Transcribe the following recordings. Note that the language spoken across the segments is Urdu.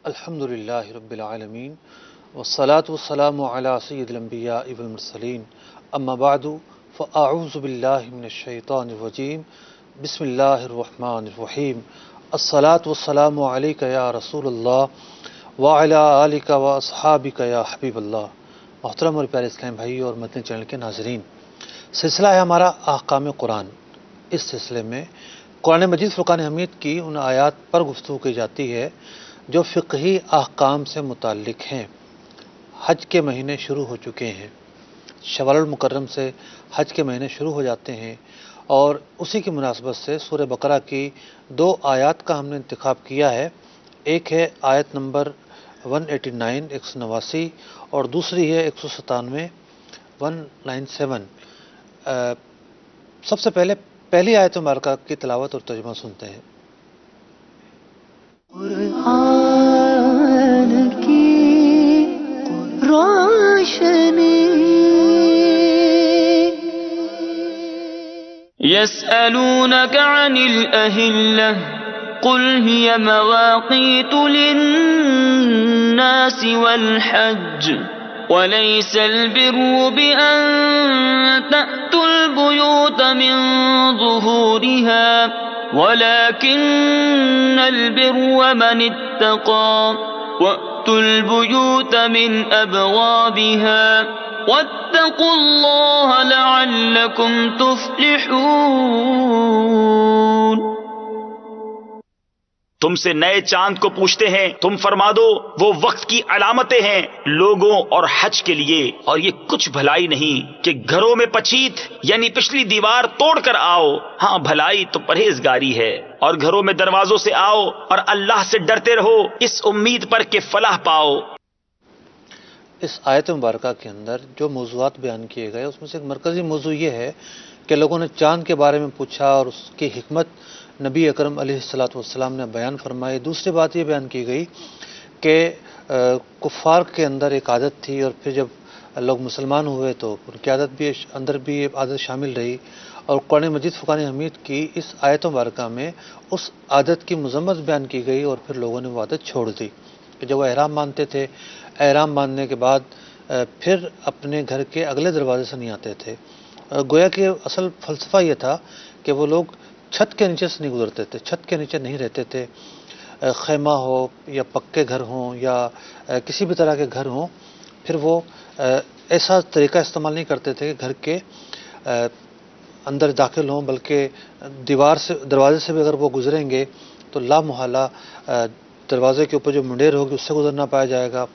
الحمدللہ رب العالمین والصلاة والسلام علی سید الانبیاء والمرسلین اما بعد فاعوذ باللہ من الشیطان الرجیم بسم اللہ الرحمن الرحیم الصلاة والسلام علیک یا رسول اللہ وعلی آلک واصحابک یا حبیب اللہ۔ محترم اور پیارے اسلام بھائی اور مدنی چینل کے ناظرین، سلسلہ ہے ہمارا احکام قرآن۔ اس سلسلے میں قرآن مجید فرقان حمید کی ان آیات پر گفتگو کی جاتی ہے جو فقہی احکام سے متعلق ہیں۔ حج کے مہینے شروع ہو چکے ہیں، شوال المکرم سے حج کے مہینے شروع ہو جاتے ہیں، اور اسی کی مناسبت سے سورہ بقرہ کی 2 آیات کا ہم نے انتخاب کیا ہے۔ ایک ہے آیت نمبر 189 189 اور دوسری ہے 197 197۔ سب سے پہلی آیت مبارکہ کی تلاوت اور ترجمہ سنتے ہیں۔ قرآن کی روشنی يسألونك عن الأهلة قل هي مواقيت للناس والحج وليس البر بأن تأتوا البيوت من ظهورها ولكن البر من اتقى وأتوا البيوت من أبوابها واتقوا الله لعلكم تفلحون۔ تم سے نئے چاند کو پوچھتے ہیں، تم فرما دو وہ وقت کی علامتیں ہیں لوگوں اور حج کے لیے، اور یہ کچھ بھلائی نہیں کہ گھروں میں پچیت یعنی پچھلی دیوار توڑ کر آؤ، ہاں بھلائی تو پرہیزگاری ہے، اور گھروں میں دروازوں سے آؤ اور اللہ سے ڈرتے رہو اس امید پر کہ فلاح پاؤ۔ اس آیت مبارکہ کے اندر جو موضوعات بیان کیے گئے اس میں سے ایک مرکزی موضوع یہ ہے کہ لوگوں نے چاند کے بارے میں پوچھا اور اس کی حکمت نبی اکرم علیہ السلام نے بیان فرمائی۔ دوسری بات یہ بیان کی گئی کہ کفار کے اندر ایک عادت تھی، اور پھر جب لوگ مسلمان ہوئے تو ان کی عادت بھی اندر بھی یہ عادت شامل رہی، اور قرآن مجید فرقان حمید کی اس آیت مبارکہ میں اس عادت کی مذمت بیان کی گئی، اور پھر لوگوں نے وہ عادت چھوڑ دی کہ جب وہ احرام باندھتے تھے، احرام باندھنے کے بعد پھر اپنے گھر کے اگلے دروازے سے نہیں آتے تھے۔ گویا کہ اصل فلسفہ یہ تھا کہ وہ لوگ چھت کے نیچے سے نہیں گزرتے تھے، چھت کے نیچے نہیں رہتے تھے، خیمہ ہو یا پکے گھر ہوں یا کسی بھی طرح کے گھر ہوں، پھر وہ ایسا طریقہ استعمال نہیں کرتے تھے کہ گھر کے اندر داخل ہوں، بلکہ دروازے سے بھی اگر وہ گزریں گے تو لا محالہ دروازے کے اوپر جو منڈیر ہوگی اس سے گزرنا پایا جائے گا۔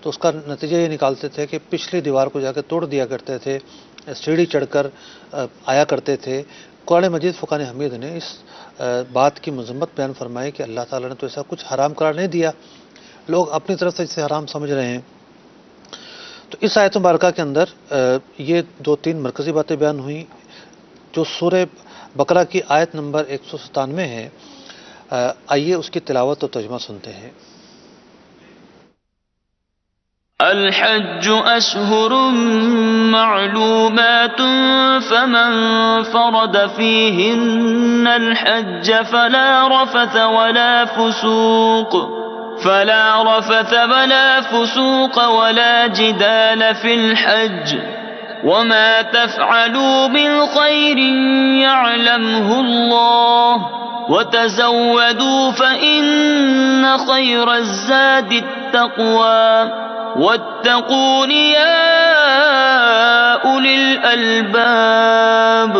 تو اس کا نتیجہ یہ نکالتے تھے کہ پچھلی دیوار کو جا کے توڑ دیا کرتے تھے، سیڑھی چڑھ کر آیا کرتے تھے۔ قرآن مجید فرقان حمید نے اس بات کی مذمت بیان فرمائی کہ اللہ تعالیٰ نے تو ایسا کچھ حرام قرار نہیں دیا، لوگ اپنی طرف سے اسے حرام سمجھ رہے ہیں۔ تو اس آیت مبارکہ کے اندر یہ 2-3 مرکزی باتیں بیان ہوئیں جو سورہ بقرہ کی آیت نمبر 197 ہے۔ آئیے اس کی تلاوت اور ترجمہ سنتے ہیں۔ الحج أشهر معلومات فمن فرد فيهن الحج فلا رفث ولا فسوق ولا جدال في الحج وما تفعلوا من خير يعلمه الله وتزودوا فإن خير الزاد التقوى واتقون يا أولي الألباب۔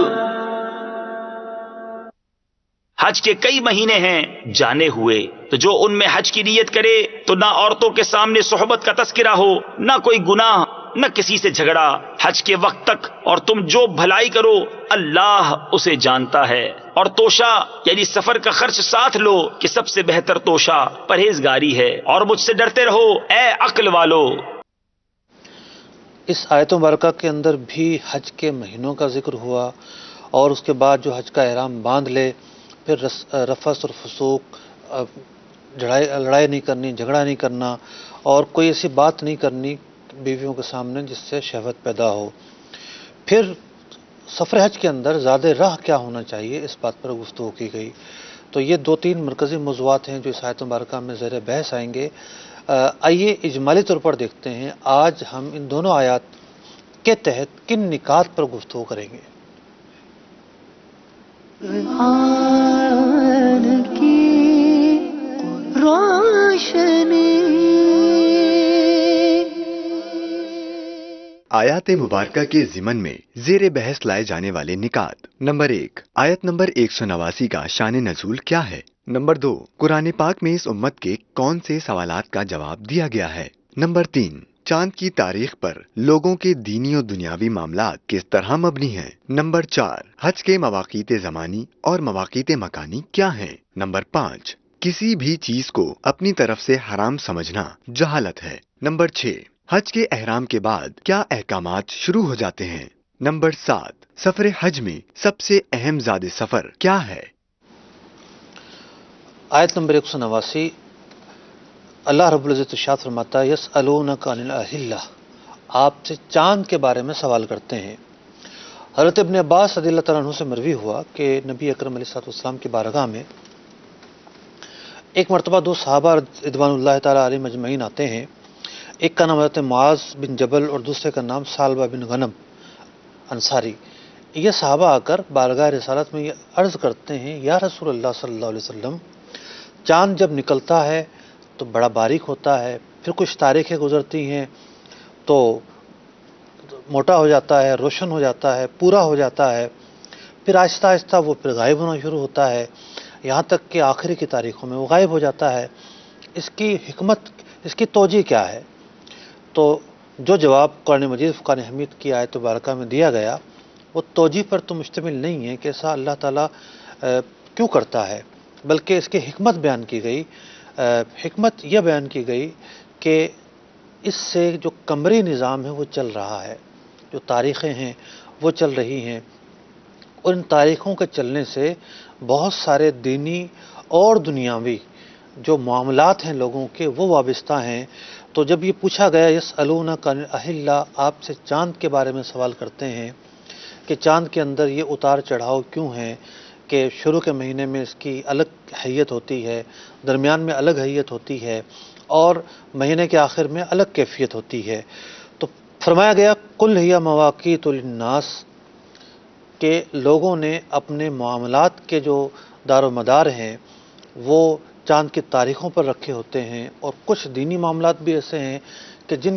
حج کے کئی مہینے ہیں جانے ہوئے، تو جو ان میں حج کی نیت کرے تو نہ عورتوں کے سامنے صحبت کا تذکرہ ہو، نہ کوئی گناہ، نہ کسی سے جھگڑا حج کے وقت تک، اور تم جو بھلائی کرو اللہ اسے جانتا ہے، اور توشہ یعنی سفر کا خرچ ساتھ لو کہ سب سے بہتر توشہ پرہیزگاری ہے، اور مجھ سے ڈرتے رہو اے عقل والو۔ اس آیت مبارکہ کے اندر بھی حج کے مہینوں کا ذکر ہوا، اور اس کے بعد جو حج کا احرام باندھ لے پھر رفث اور فسوق، لڑائی نہیں کرنی، جھگڑا نہیں کرنا، اور کوئی ایسی بات نہیں کرنی بیویوں کے سامنے جس سے شہوت پیدا ہو۔ پھر سفر حج کے اندر زیادہ راہ کیا ہونا چاہیے، اس بات پر گفتگو کی گئی۔ تو یہ 2-3 مرکزی موضوعات ہیں جو اس آیت مبارکہ میں زیر بحث آئیں گے۔ آئیے اجمالی طور پر دیکھتے ہیں آج ہم ان دونوں آیات کے تحت کن نکات پر گفتگو کریں گے۔ قرآن کی روشنی۔ آیات مبارکہ کے ضمن میں زیر بحث لائے جانے والے نکات۔ نمبر 1، آیت نمبر 189 کا شان نزول کیا ہے؟ نمبر 2، قرآن پاک میں اس امت کے کون سے سوالات کا جواب دیا گیا ہے؟ نمبر 3، چاند کی تاریخ پر لوگوں کے دینی و دنیاوی معاملات کس طرح مبنی ہیں؟ نمبر 4، حج کے مواقیت زمانی اور مواقیت مکانی کیا ہیں؟ نمبر 5، کسی بھی چیز کو اپنی طرف سے حرام سمجھنا جہالت ہے۔ نمبر 6، حج کے احرام کے بعد کیا احکامات شروع ہو جاتے ہیں؟ نمبر 7، سفر حج میں سب سے اہم زاد سفر کیا ہے؟ آیت نمبر 189، اللہ رب العزت ارشاد فرماتا ہے یسألونک عن الاہلہ، آپ سے چاند کے بارے میں سوال کرتے ہیں۔ حضرت ابن عباس رضی اللہ تعالیٰ عنہ سے مروی ہوا کہ نبی اکرم علیہ الصلوۃ والسلام کی بارگاہ میں ایک مرتبہ 2 صحابہ رضوان اللہ تعالیٰ علیہم اجمعین آتے ہیں۔ ایک کا نام حضرت معاذ بن جبل اور دوسرے کا نام ثعلبہ بن غنم انصاری۔ یہ صحابہ آ کر بارگاہ رسالت میں یہ عرض کرتے ہیں، یا رسول اللہ صلی اللہ علیہ وسلم، چاند جب نکلتا ہے تو بڑا باریک ہوتا ہے، پھر کچھ تاریخیں گزرتی ہیں تو موٹا ہو جاتا ہے، روشن ہو جاتا ہے، پورا ہو جاتا ہے، پھر آہستہ آہستہ وہ پھر غائب ہونا شروع ہوتا ہے، یہاں تک کہ آخری کی تاریخوں میں وہ غائب ہو جاتا ہے۔ اس کی حکمت، اس کی توجہ کیا ہے؟ تو جو جواب قرآن مجید فرقان حمید کی آیت مبارکہ میں دیا گیا وہ توجہ پر تو مشتمل نہیں ہے کہ ایسا اللہ تعالیٰ کیوں کرتا ہے، بلکہ اس کی حکمت بیان کی گئی۔ حکمت یہ بیان کی گئی کہ اس سے جو قمری نظام ہے وہ چل رہا ہے، جو تاریخیں ہیں وہ چل رہی ہیں، اور ان تاریخوں کے چلنے سے بہت سارے دینی اور دنیاوی جو معاملات ہیں لوگوں کے وہ وابستہ ہیں۔ تو جب یہ پوچھا گیا یسألونک عن الاہلہ، آپ سے چاند کے بارے میں سوال کرتے ہیں کہ چاند کے اندر یہ اتار چڑھاؤ کیوں ہیں، کہ شروع کے مہینے میں اس کی الگ حیت ہوتی ہے، درمیان میں الگ حیت ہوتی ہے، اور مہینے کے آخر میں الگ کیفیت ہوتی ہے۔ تو فرمایا گیا قل ہی مواقیت للناس، کہ لوگوں نے اپنے معاملات کے جو دار و مدار ہیں وہ چاند کی تاریخوں پر رکھے ہوتے ہیں، اور کچھ دینی معاملات بھی ایسے ہیں کہ جن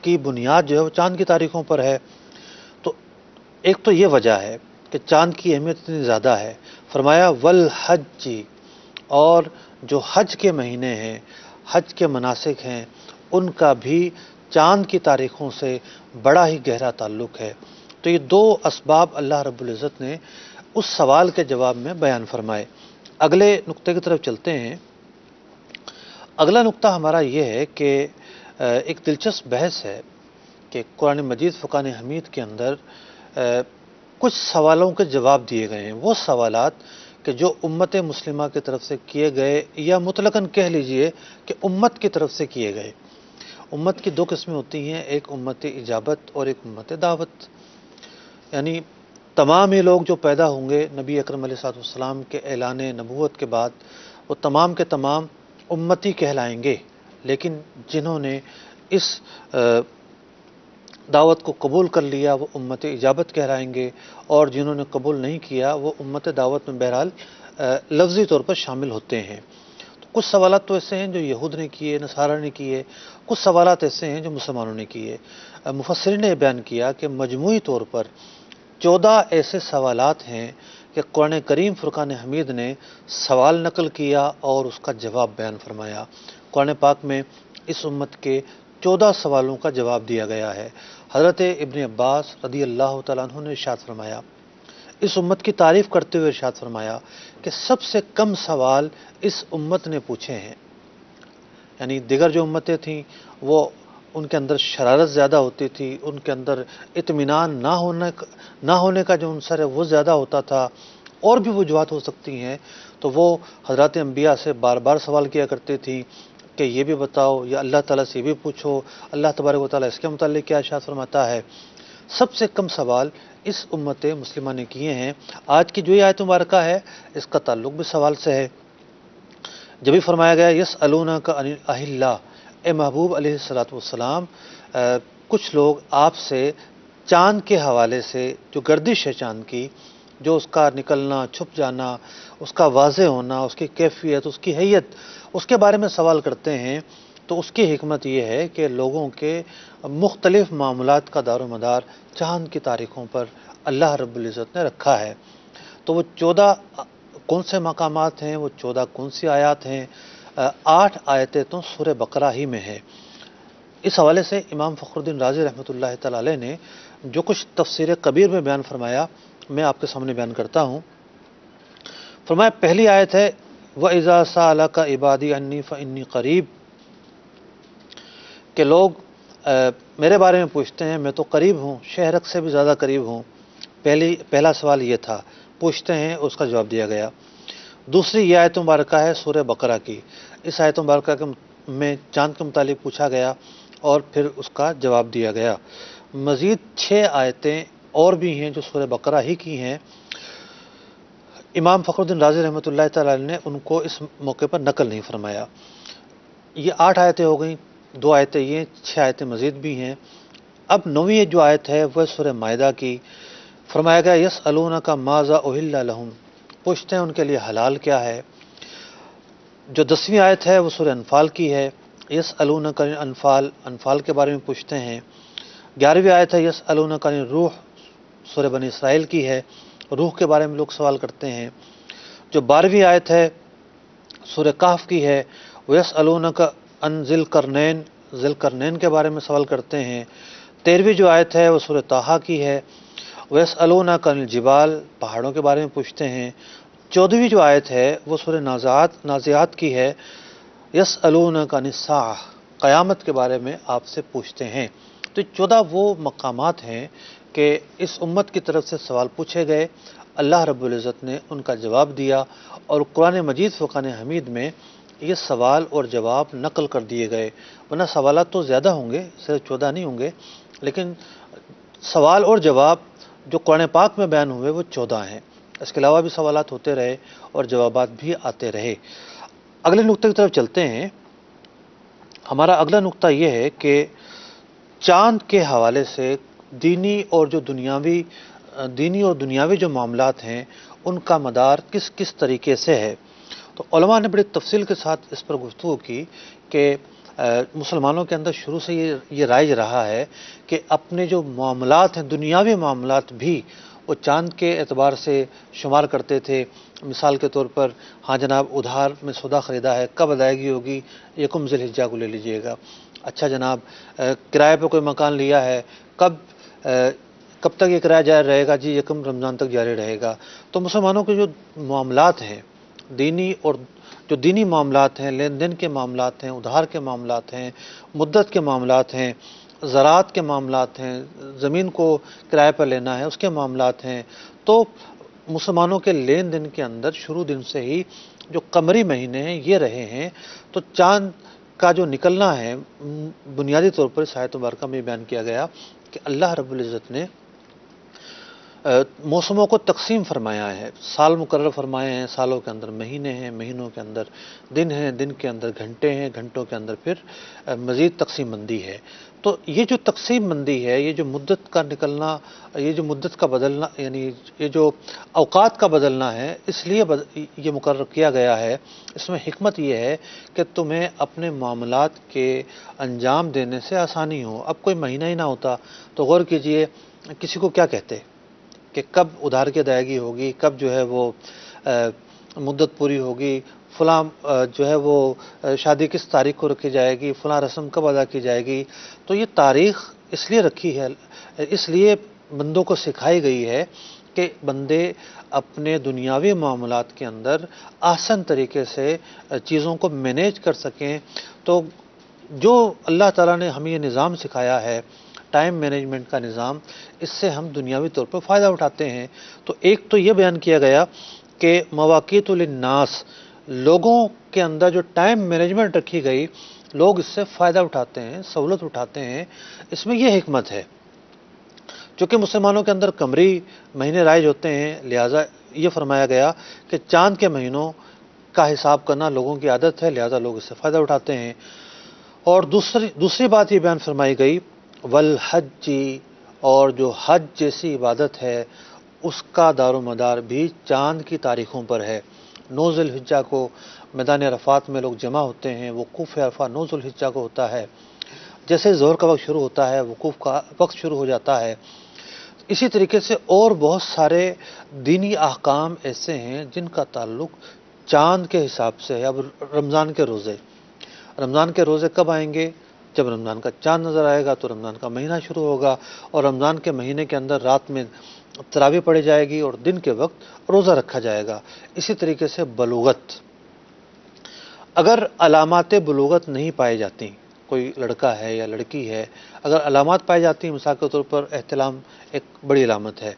کی بنیاد جو ہے وہ چاند کی تاریخوں پر ہے۔ تو ایک تو یہ وجہ ہے کہ چاند کی اہمیت اتنی زیادہ ہے۔ فرمایا والحج، اور جو حج کے مہینے ہیں، حج کے مناسک ہیں، ان کا بھی چاند کی تاریخوں سے بڑا ہی گہرا تعلق ہے۔ تو یہ 2 اسباب اللہ رب العزت نے اس سوال کے جواب میں بیان فرمائے۔ اگلے نقطے کی طرف چلتے ہیں۔ اگلا نقطہ ہمارا یہ ہے کہ ایک دلچسپ بحث ہے کہ قرآن مجید فرقان حمید کے اندر کچھ سوالوں کے جواب دیے گئے ہیں، وہ سوالات کہ جو امت مسلمہ کی طرف سے کیے گئے، یا مطلقاً کہہ لیجئے کہ امت کی طرف سے کیے گئے۔ امت کی 2 قسمیں ہوتی ہیں، ایک امت اجابت اور ایک امت دعوت، یعنی تمام ہی لوگ جو پیدا ہوں گے نبی اکرم علیہ الصلوۃ والسلام کے اعلان نبوت کے بعد وہ تمام کے تمام امتی کہلائیں گے، لیکن جنہوں نے اس دعوت کو قبول کر لیا وہ امت اجابت کہلائیں گے، اور جنہوں نے قبول نہیں کیا وہ امت دعوت میں بہرحال لفظی طور پر شامل ہوتے ہیں۔ تو کچھ سوالات تو ایسے ہیں جو یہود نے کیے، نصارہ نے کیے، کچھ سوالات ایسے ہیں جو مسلمانوں نے کیے۔ مفسرین نے بیان کیا کہ مجموعی طور پر 14 ایسے سوالات ہیں کہ قرآن کریم فرقان حمید نے سوال نقل کیا اور اس کا جواب بیان فرمایا۔ قرآن پاک میں اس امت کے 14 سوالوں کا جواب دیا گیا ہے۔ حضرت ابن عباس رضی اللہ تعالیٰ عنہ نے ارشاد فرمایا، اس امت کی تعریف کرتے ہوئے ارشاد فرمایا کہ سب سے کم سوال اس امت نے پوچھے ہیں، یعنی دیگر جو امتیں تھیں وہ ان کے اندر شرارت زیادہ ہوتی تھی، ان کے اندر اطمینان نہ ہونے کا جو عنصر ہے وہ زیادہ ہوتا تھا، اور بھی وجوہات ہو سکتی ہیں، تو وہ حضرات انبیاء سے بار بار سوال کیا کرتے تھیں کہ یہ بھی بتاؤ، یا اللہ تعالیٰ سے یہ بھی پوچھو، اللہ تبارک و تعالیٰ اس کے متعلق کیا ارشاد فرماتا ہے۔ سب سے کم سوال اس امت مسلمہ نے کیے ہیں۔ آج کی جو یہ آیت مبارکہ ہے اس کا تعلق بھی سوال سے ہے۔ جب بھی فرمایا گیا یسألونک عن الاہلہ، اے محبوب علیہ الصلوۃ والسلام، کچھ لوگ آپ سے چاند کے حوالے سے، جو گردش ہے چاند کی، جو اس کا نکلنا، چھپ جانا، اس کا واضح ہونا، اس کی کیفیت، اس کی حیت، اس کے بارے میں سوال کرتے ہیں، تو اس کی حکمت یہ ہے کہ لوگوں کے مختلف معاملات کا دار و مدار چاند کی تاریخوں پر اللہ رب العزت نے رکھا ہے۔ تو وہ 14 کون سے مقامات ہیں، وہ 14 کون سی آیات ہیں؟ 8 آیتیں تو سورہ بقرہ ہی میں ہے۔ اس حوالے سے امام فخر الدین رازی رحمۃ اللہ تعالی علیہ نے جو کچھ تفسیر کبیر میں بیان فرمایا، میں آپ کے سامنے بیان کرتا ہوں۔ فرمایا پہلی آیت ہے وَإِذَا سَأَلَكَ عِبَادِي عَنِّي فَإِنِّي قَرِيب، کہ لوگ میرے بارے میں پوچھتے ہیں، میں تو قریب ہوں، شہرک سے بھی زیادہ قریب ہوں۔ پہلا سوال یہ تھا، پوچھتے ہیں، اس کا جواب دیا گیا۔ دوسری یہ آیت مبارکہ ہے سورہ بقرہ کی۔ اس آیت مبارکہ میں چاند کے متعلق پوچھا گیا اور پھر اس کا جواب دیا گیا۔ مزید 6 آیتیں اور بھی ہیں جو سورہ بقرہ ہی کی ہیں۔ امام فخر الدین رازی رحمۃ اللہ تعالی علیہ نے ان کو اس موقع پر نقل نہیں فرمایا۔ یہ 8 آیتیں ہو گئیں، 2 آیتیں یہ، 6 آیتیں مزید بھی ہیں۔ اب 9ویں جو آیت ہے وہ سورہ مائدہ کی۔ فرمایا گیا یسألونک ماذا احل لہم، پوچھتے ہیں ان کے لیے حلال کیا ہے۔ جو 10ویں آیت ہے وہ سورہ انفال کی ہے، یسألونک عن الانفال، انفال کے بارے میں پوچھتے ہیں۔ 11ویں آیت ہے یسألونک عن الروح، سورہ بنی اسرائیل کی ہے، روح کے بارے میں لوگ سوال کرتے ہیں۔ جو 12ویں آیت ہے سورہ کہف کی ہے، وَيَسْأَلُونَكَ عَنْ ذِي الْقَرْنَيْنِ، ذی القرنین کے بارے میں سوال کرتے ہیں۔ 13ویں جو آیت ہے وہ سورہ طٰہٰ کی ہے، وَيَسْأَلُونَكَ عَنِ الْجِبَالِ، پہاڑوں کے بارے میں پوچھتے ہیں۔ 14ویں جو آیت ہے وہ سورہ نازعات کی ہے، یسألونک عن الساعہ، قیامت کے بارے میں آپ سے پوچھتے ہیں۔ تو 14 وہ مقامات ہیں کہ اس امت کی طرف سے سوال پوچھے گئے، اللہ رب العزت نے ان کا جواب دیا، اور قرآن مجید فرقان حمید میں یہ سوال اور جواب نقل کر دیے گئے۔ ورنہ سوالات تو زیادہ ہوں گے، صرف 14 نہیں ہوں گے، لیکن سوال اور جواب جو قرآن پاک میں بیان ہوئے وہ 14 ہیں۔ اس کے علاوہ بھی سوالات ہوتے رہے اور جوابات بھی آتے رہے۔ اگلے نقطے کی طرف چلتے ہیں۔ ہمارا اگلا نقطہ یہ ہے کہ چاند کے حوالے سے دینی اور دنیاوی جو معاملات ہیں ان کا مدار کس کس طریقے سے ہے۔ تو علماء نے بڑی تفصیل کے ساتھ اس پر گفتگو کی کہ مسلمانوں کے اندر شروع سے یہ رائج رہا ہے کہ اپنے جو معاملات ہیں، دنیاوی معاملات بھی وہ چاند کے اعتبار سے شمار کرتے تھے۔ مثال کے طور پر، ہاں جناب ادھار میں سودا خریدا ہے، کب ادائیگی ہوگی؟ 1 ذی الحجہ کو لے لیجئے گا۔ اچھا جناب کرائے پہ کوئی مکان لیا ہے، کب تک یہ کرایہ جاری رہے گا؟ جی 1 رمضان تک جاری رہے گا۔ تو مسلمانوں کے جو معاملات ہیں، دینی معاملات ہیں، لین دین کے معاملات ہیں، ادھار کے معاملات ہیں، مدت کے معاملات ہیں، زراعت کے معاملات ہیں، زمین کو کرائے پر لینا ہے اس کے معاملات ہیں، تو مسلمانوں کے لین دین کے اندر شروع دن سے ہی جو قمری مہینے ہیں یہ رہے ہیں۔ تو چاند کا جو نکلنا ہے بنیادی طور پر اس آیت مبارکہ میں بیان کیا گیا کہ اللہ رب العزت نے موسموں کو تقسیم فرمایا ہے، سال مقرر فرمائے ہیں، سالوں کے اندر مہینے ہیں، مہینوں کے اندر دن ہیں، دن کے اندر گھنٹے ہیں، گھنٹوں کے اندر پھر مزید تقسیم بندی ہے۔ تو یہ جو تقسیم بندی ہے، یہ جو مدت کا نکلنا، یہ جو مدت کا بدلنا، یعنی یہ جو اوقات کا بدلنا ہے، اس لیے یہ مقرر کیا گیا ہے۔ اس میں حکمت یہ ہے کہ تمہیں اپنے معاملات کے انجام دینے سے آسانی ہو۔ اب کوئی مہینہ ہی نہ ہوتا تو غور کیجئے کسی کو کیا کہتے کہ کب ادھار کی ادائیگی ہوگی، کب جو ہے وہ مدت پوری ہوگی، فلاں جو ہے وہ شادی کس تاریخ کو رکھی جائے گی، فلاں رسم کب ادا کی جائے گی۔ تو یہ تاریخ اس لیے رکھی ہے، اس لیے بندوں کو سکھائی گئی ہے کہ بندے اپنے دنیاوی معاملات کے اندر آسان طریقے سے چیزوں کو مینیج کر سکیں۔ تو جو اللہ تعالیٰ نے ہمیں یہ نظام سکھایا ہے، ٹائم مینجمنٹ کا نظام، اس سے ہم دنیاوی طور پر فائدہ اٹھاتے ہیں۔ تو ایک تو یہ بیان کیا گیا کہ مواقیت للناس، لوگوں کے اندر جو ٹائم مینجمنٹ رکھی گئی، لوگ اس سے فائدہ اٹھاتے ہیں، سہولت اٹھاتے ہیں، اس میں یہ حکمت ہے۔ چونکہ مسلمانوں کے اندر قمری مہینے رائج ہوتے ہیں، لہٰذا یہ فرمایا گیا کہ چاند کے مہینوں کا حساب کرنا لوگوں کی عادت ہے، لہٰذا لوگ اس سے فائدہ اٹھاتے ہیں۔ اور دوسری بات یہ بیان فرمائی گئی والحج، اور جو حج جیسی عبادت ہے اس کا دار و مدار بھی چاند کی تاریخوں پر ہے۔ 9 ذی الحجہ کو میدان عرفات میں لوگ جمع ہوتے ہیں، وقوف عرفہ 9 ذی الحجہ کو ہوتا ہے۔ جیسے ظہر کا وقت شروع ہوتا ہے وقوف کا وقت شروع ہو جاتا ہے۔ اسی طریقے سے اور بہت سارے دینی احکام ایسے ہیں جن کا تعلق چاند کے حساب سے ہے۔ اب رمضان کے روزے کب آئیں گے؟ جب رمضان کا چاند نظر آئے گا تو رمضان کا مہینہ شروع ہوگا، اور رمضان کے مہینے کے اندر رات میں تراویح پڑھی جائے گی اور دن کے وقت روزہ رکھا جائے گا۔ اسی طریقے سے بلوغت، اگر علامات بلوغت نہیں پائی جاتی، کوئی لڑکا ہے یا لڑکی ہے، اگر علامات پائی جاتی ہیں، مثال کے طور پر احتلام ایک بڑی علامت ہے،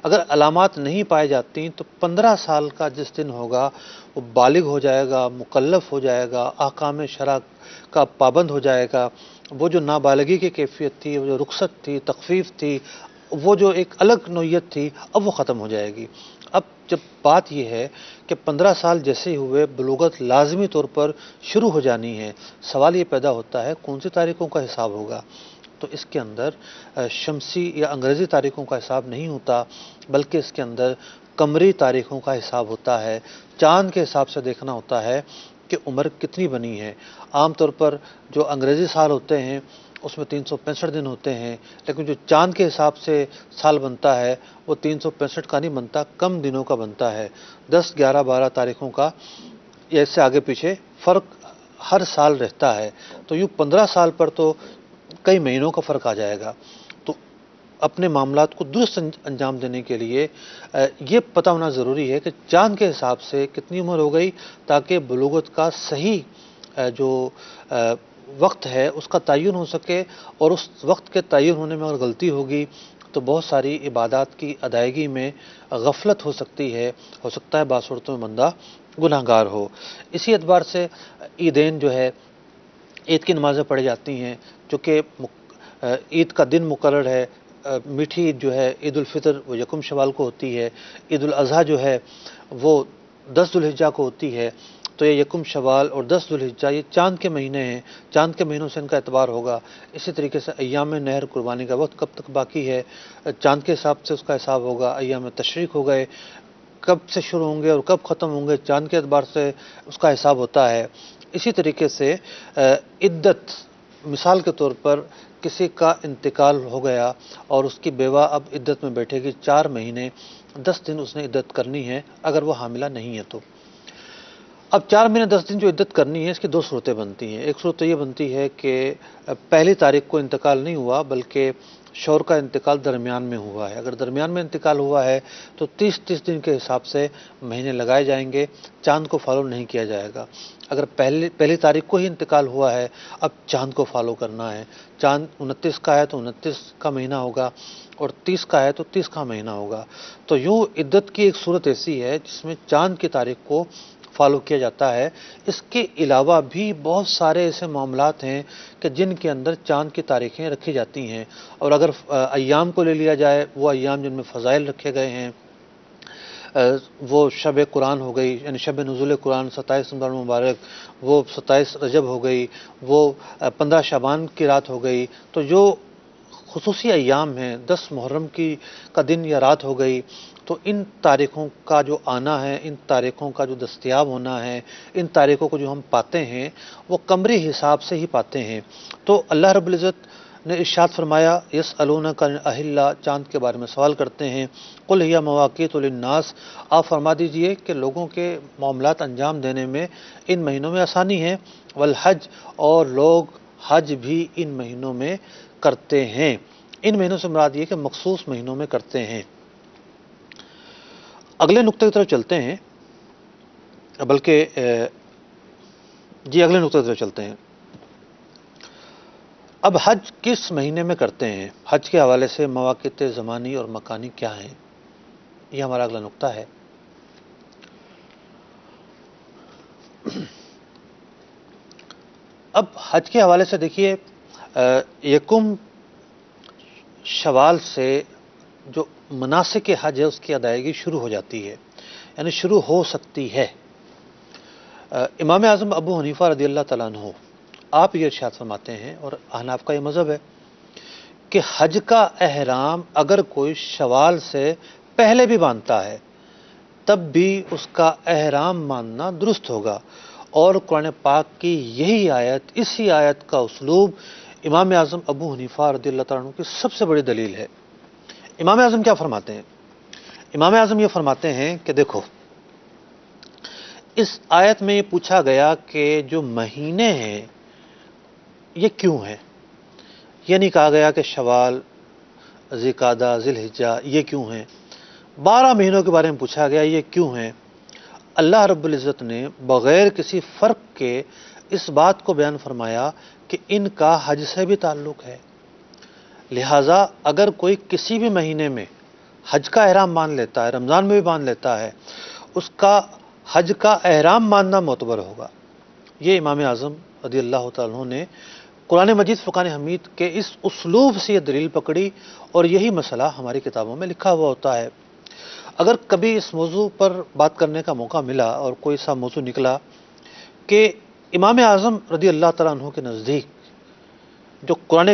اگر علامات نہیں پائی جاتی تو 15 سال کا جس دن ہوگا وہ بالغ ہو جائے گا، مکلف ہو جائے گا، احکام شرع کا پابند ہو جائے گا۔ وہ جو نابالغی کی کیفیت تھی، وہ جو رخصت تھی، تخفیف تھی، وہ جو ایک الگ نوعیت تھی، اب وہ ختم ہو جائے گی۔ اب جب بات یہ ہے کہ 15 سال جیسے ہی ہوئے بلوغت لازمی طور پر شروع ہو جانی ہے، سوال یہ پیدا ہوتا ہے کون سی تاریخوں کا حساب ہوگا؟ تو اس کے اندر شمسی یا انگریزی تاریخوں کا حساب نہیں ہوتا، بلکہ اس کے اندر قمری تاریخوں کا حساب ہوتا ہے۔ چاند کے حساب سے دیکھنا ہوتا ہے کہ عمر کتنی بنی ہے۔ عام طور پر جو انگریزی سال ہوتے ہیں اس میں 365 دن ہوتے ہیں، لیکن جو چاند کے حساب سے سال بنتا ہے وہ 365 کا نہیں بنتا، کم دنوں کا بنتا ہے۔ 10، 11، 12 تاریخوں کا اس سے آگے پیچھے فرق ہر سال رہتا ہے، تو یوں 15 سال پر تو کئی مہینوں کا فرق آ جائے گا۔ تو اپنے معاملات کو درست انجام دینے کے لیے یہ پتہ ہونا ضروری ہے کہ چاند کے حساب سے کتنی عمر ہو گئی، تاکہ بلوغت کا صحیح جو وقت ہے اس کا تعین ہو سکے، اور اس وقت کے تعین ہونے میں اگر غلطی ہوگی تو بہت ساری عبادات کی ادائیگی میں غفلت ہو سکتی ہے، ہو سکتا ہے بعض صورتوں میں بندہ گناہ گار ہو۔ اسی اعتبار سے عیدین جو ہے، عید کی نمازیں پڑھی جاتی ہیں، چونکہ عید کا دن مقرر ہے۔ میٹھی عید جو ہے عید الفطر وہ 1 شوال کو ہوتی ہے، عید الاضحیٰ جو ہے وہ 10 ذی الحجہ کو ہوتی ہے۔ تو یہ 1 شوال اور 10 ذی الحجہ یہ چاند کے مہینے ہیں، چاند کے مہینوں سے ان کا اعتبار ہوگا۔ اسی طریقے سے ایام نہر قربانی کا وقت کب تک باقی ہے، چاند کے حساب سے اس کا حساب ہوگا۔ ایام تشریق ہو گئے، کب سے شروع ہوں گے اور کب ختم ہوں گے، چاند کے اعتبار سے اس کا حساب ہوتا ہے۔ اسی طریقے سے عدت، مثال کے طور پر کسی کا انتقال ہو گیا اور اس کی بیوہ اب عدت میں بیٹھے گی 4 مہینے 10 دن اس نے عدت کرنی ہے، اگر وہ حاملہ نہیں ہے تو۔ اب 4 مہینے 10 دن جو عدت کرنی ہے، اس کی 2 صورتیں بنتی ہیں۔ ایک صورت تو یہ بنتی ہے کہ پہلی تاریخ کو انتقال نہیں ہوا بلکہ شوہر کا انتقال درمیان میں ہوا ہے۔ اگر درمیان میں انتقال ہوا ہے تو 30 دن کے حساب سے مہینے لگائے جائیں گے، چاند کو فالو نہیں کیا جائے گا۔ اگر پہلی تاریخ کو ہی انتقال ہوا ہے، اب چاند کو فالو کرنا ہے۔ چاند 29 کا ہے تو 29 کا مہینہ ہوگا، اور 30 کا ہے تو 30 کا مہینہ ہوگا۔ تو یوں عدت کی ایک صورت ایسی ہے جس میں چاند کی تاریخ کو فالو کیا جاتا ہے۔ اس کے علاوہ بھی بہت سارے ایسے معاملات ہیں کہ جن کے اندر چاند کی تاریخیں رکھی جاتی ہیں، اور اگر ایام کو لے لیا جائے، وہ ایام جن میں فضائل رکھے گئے ہیں، وہ شب قرآن ہو گئی، یعنی شب نزول قرآن 27 رمضان مبارک، وہ 27 رجب ہو گئی، وہ 15 شعبان کی رات ہو گئی، تو جو خصوصی ایام ہیں، 10 محرم کا دن یا رات ہو گئی، تو ان تاریخوں کا جو آنا ہے، ان تاریخوں کا جو دستیاب ہونا ہے، ان تاریخوں کو جو ہم پاتے ہیں وہ قمری حساب سے ہی پاتے ہیں۔ تو اللہ رب العزت نے ارشاد فرمایا یسألونک عن الاہلہ، چاند کے بارے میں سوال کرتے ہیں، قل ہی مواقیت للناس، آپ فرما دیجئے کہ لوگوں کے معاملات انجام دینے میں ان مہینوں میں آسانی ہے، والحج، اور لوگ حج بھی ان مہینوں میں کرتے ہیں۔ ان مہینوں سے مراد یہ کہ مخصوص مہینوں میں کرتے ہیں۔ اگلے نقطے کی طرف چلتے ہیں، بلکہ اگلے نقطے کی طرف چلتے ہیں۔ اب حج کس مہینے میں کرتے ہیں؟ حج کے حوالے سے مواقیت زمانی اور مکانی کیا ہیں؟ یہ ہمارا اگلا نقطہ ہے۔ اب حج کے حوالے سے دیکھیے، 1 شوال سے جو مناسک حج ہے اس کی ادائیگی شروع ہو جاتی ہے، یعنی شروع ہو سکتی ہے۔ امام اعظم ابو حنیفہ رضی اللہ تعالیٰ عنہ آپ یہ ارشاد فرماتے ہیں، اور احناف کا یہ مذہب ہے، کہ حج کا احرام اگر کوئی شوال سے پہلے بھی باندھتا ہے تب بھی اس کا احرام باندھنا درست ہوگا، اور قرآن پاک کی یہی آیت، اسی آیت کا اسلوب امام اعظم ابو حنیفہ رضی اللہ تعالیٰ عنہ کی سب سے بڑی دلیل ہے۔ امام اعظم کیا فرماتے ہیں؟ امام اعظم یہ فرماتے ہیں کہ دیکھو، اس آیت میں یہ پوچھا گیا کہ جو مہینے ہیں یہ کیوں ہیں؟ یہ نہیں کہا گیا کہ شوال، ذوالقعدہ، ذی الحجہ یہ کیوں ہیں، 12 مہینوں کے بارے میں پوچھا گیا یہ کیوں ہیں۔ اللہ رب العزت نے بغیر کسی فرق کے اس بات کو بیان فرمایا کہ ان کا حج سے بھی تعلق ہے، لہٰذا اگر کوئی کسی بھی مہینے میں حج کا احرام باندھ لیتا ہے، رمضان میں بھی باندھ لیتا ہے، اس کا حج کا احرام باندھنا معتبر ہوگا۔ یہ امام اعظم رضی اللہ تعالیٰ عنہ نے قرآن مجید فرقان حمید کے اس اسلوب سے یہ دلیل پکڑی، اور یہی مسئلہ ہماری کتابوں میں لکھا ہوا ہوتا ہے۔ اگر کبھی اس موضوع پر بات کرنے کا موقع ملا اور کوئی سا موضوع نکلا کہ امام اعظم رضی اللہ تعالیٰ عنہ کے نزدیک جو قرآن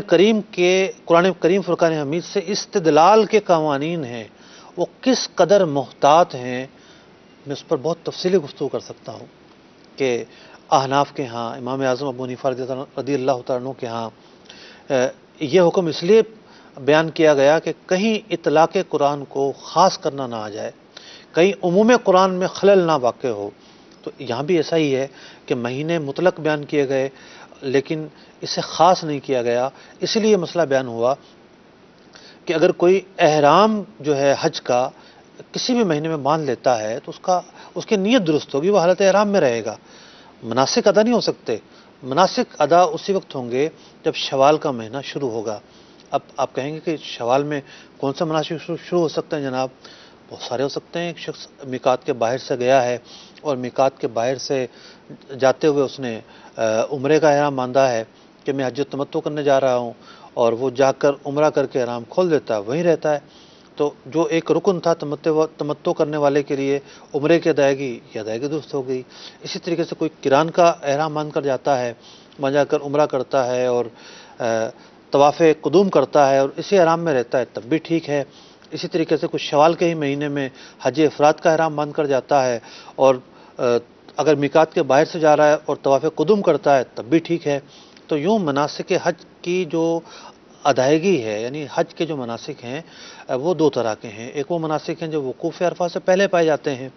کریم فرقان حمید سے استدلال کے قوانین ہیں وہ کس قدر محتاط ہیں، میں اس پر بہت تفصیلی گفتگو کر سکتا ہوں کہ احناف کے ہاں، امام اعظم ابو حنیفہ رضی اللہ تعالیٰ عنہ کے ہاں یہ حکم اس لیے بیان کیا گیا کہ کہیں اطلاق قرآن کو خاص کرنا نہ آ جائے، کہیں عموم قرآن میں خلل نہ واقع ہو۔ تو یہاں بھی ایسا ہی ہے کہ مہینے مطلق بیان کیے گئے لیکن اسے خاص نہیں کیا گیا، اس لیے یہ مسئلہ بیان ہوا کہ اگر کوئی احرام جو ہے حج کا کسی بھی مہینے میں باندھ لیتا ہے تو اس کی نیت درست ہوگی، وہ حالت احرام میں رہے گا۔ مناسک ادا نہیں ہو سکتے، مناسک ادا اسی وقت ہوں گے جب شوال کا مہینہ شروع ہوگا۔ اب آپ کہیں گے کہ شوال میں کون سا مناسک شروع ہو سکتے ہیں جناب؟ بہت سارے ہو سکتے ہیں۔ ایک شخص میقات کے باہر سے گیا ہے اور میقات کے باہر سے جاتے ہوئے اس نے عمرے کا احرام باندھا ہے کہ میں حج تمتع کرنے جا رہا ہوں، اور وہ جا کر عمرہ کر کے احرام کھول دیتا ہے، وہیں رہتا ہے، تو جو ایک رکن تھا تمتع کرنے والے کے لیے عمرے کی ادائیگی، یہ ادائیگی درست ہو گئی۔ اسی طریقے سے کوئی قران کا احرام باندھ کر جاتا ہے، وہاں جا کر عمرہ کرتا ہے اور طواف قدوم کرتا ہے اور اسی احرام میں رہتا ہے، تب بھی ٹھیک ہے۔ اسی طریقے سے کچھ شوال کے ہی مہینے میں حج افراد کا احرام باندھ کر جاتا ہے اور اگر میقات کے باہر سے جا رہا ہے اور طواف قدوم کرتا ہے تب بھی ٹھیک ہے۔ تو یوں مناسک حج کی جو ادائیگی ہے، یعنی حج کے جو مناسک ہیں وہ دو طرح کے ہیں۔ ایک وہ مناسک ہیں جو وقوف عرفہ سے پہلے پائے جاتے ہیں،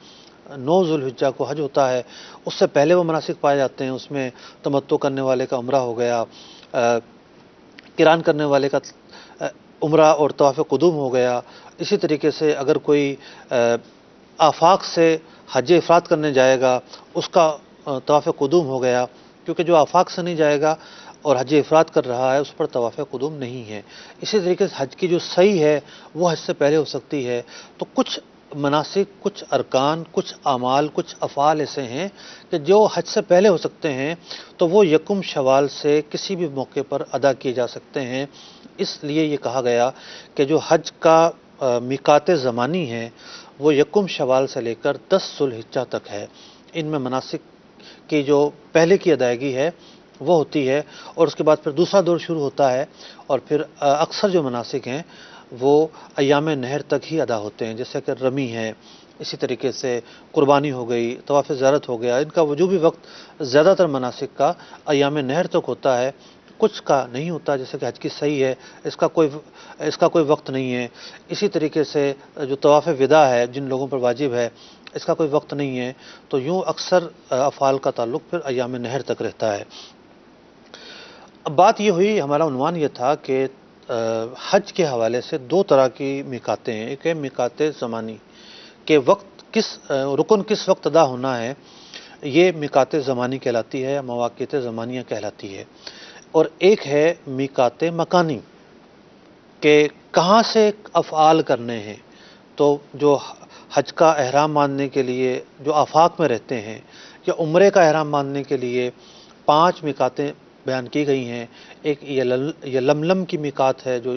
9 ذو الحجہ کو حج ہوتا ہے، اس سے پہلے وہ مناسک پائے جاتے ہیں، اس میں تمتع کرنے والے کا عمرہ ہو گیا، قران کرنے والے کا عمرہ اور طواف قدوم ہو گیا۔ اسی طریقے سے اگر کوئی آفاق سے حج افراد کرنے جائے گا، اس کا طواف قدوم ہو گیا، کیونکہ جو آفاق سے نہیں جائے گا اور حج افراد کر رہا ہے اس پر طواف قدوم نہیں ہے۔ اسی طریقے سے حج کی جو سعی ہے وہ حج سے پہلے ہو سکتی ہے۔ تو کچھ مناسک، کچھ ارکان، کچھ اعمال، کچھ افعال ایسے ہیں کہ جو حج سے پہلے ہو سکتے ہیں، تو وہ یکم شوال سے کسی بھی موقع پر ادا کیے جا سکتے ہیں۔ اس لیے یہ کہا گیا کہ جو حج کا میقات زمانی ہے وہ یکم شوال سے لے کر 10 ذو الحجہ تک ہے۔ ان میں مناسک کی جو پہلے کی ادائیگی ہے وہ ہوتی ہے، اور اس کے بعد پھر دوسرا دور شروع ہوتا ہے، اور پھر اکثر جو مناسک ہیں وہ ایام نہر تک ہی ادا ہوتے ہیں، جیسے کہ رمی ہے، اسی طریقے سے قربانی ہو گئی، طواف زیارت ہو گیا۔ ان کا وجوبی وقت زیادہ تر مناسک کا ایام نہر تک ہوتا ہے، کچھ کا نہیں ہوتا، جیسے کہ حج کی صحیح ہے، اس کا کوئی وقت نہیں ہے۔ اسی طریقے سے جو طواف وداع ہے جن لوگوں پر واجب ہے، اس کا کوئی وقت نہیں ہے۔ تو یوں اکثر افعال کا تعلق پھر ایام نہر تک رہتا ہے۔ اب بات یہ ہوئی، ہمارا عنوان یہ تھا کہ حج کے حوالے سے 2 طرح کی میقاتیں ہیں۔ ایک ہے میقات زمانی کہ رکن کس وقت ادا ہونا ہے، یہ میقات زمانی کہلاتی ہے، مواقیت زمانیہ کہلاتی ہے۔ اور ایک ہے میقات مکانی کہ کہاں سے افعال کرنے ہیں۔ تو جو حج کا احرام باندھنے کے لیے جو آفاق میں رہتے ہیں یا عمرے کا احرام باندھنے کے لیے 5 میقاتیں بیان کی گئی ہیں. ایک یلملم کی میقات ہے جو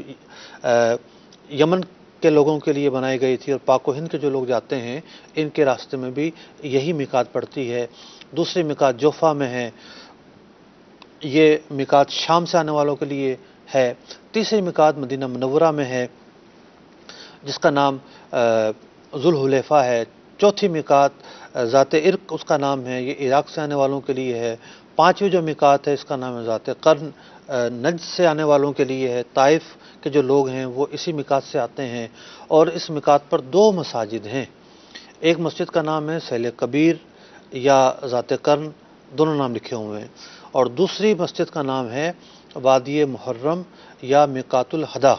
یمن کے لوگوں کے لیے بنائی گئی تھی، اور پاک و ہند کے جو لوگ جاتے ہیں ان کے راستے میں بھی یہی میقات پڑتی ہے. دوسری میقات جوفا میں ہے، یہ میقات شام سے آنے والوں کے لیے ہے. تیسری میقات مدینہ منورہ میں ہے جس کا نام ذوالحلیفہ ہے. چوتھی میقات ذات عرق اس کا نام ہے، یہ عراق سے آنے والوں کے لیے ہے. پانچویں جو میقات ہے اس کا نام ہے ذات قرن، نجد سے آنے والوں کے لیے ہے. طائف کے جو لوگ ہیں وہ اسی میقات سے آتے ہیں، اور اس میقات پر 2 مساجد ہیں. ایک مسجد کا نام ہے سیل کبیر یا ذات قرن، دونوں نام لکھے ہوئے ہیں، اور دوسری مسجد کا نام ہے وادی محرم یا میقات الہدا.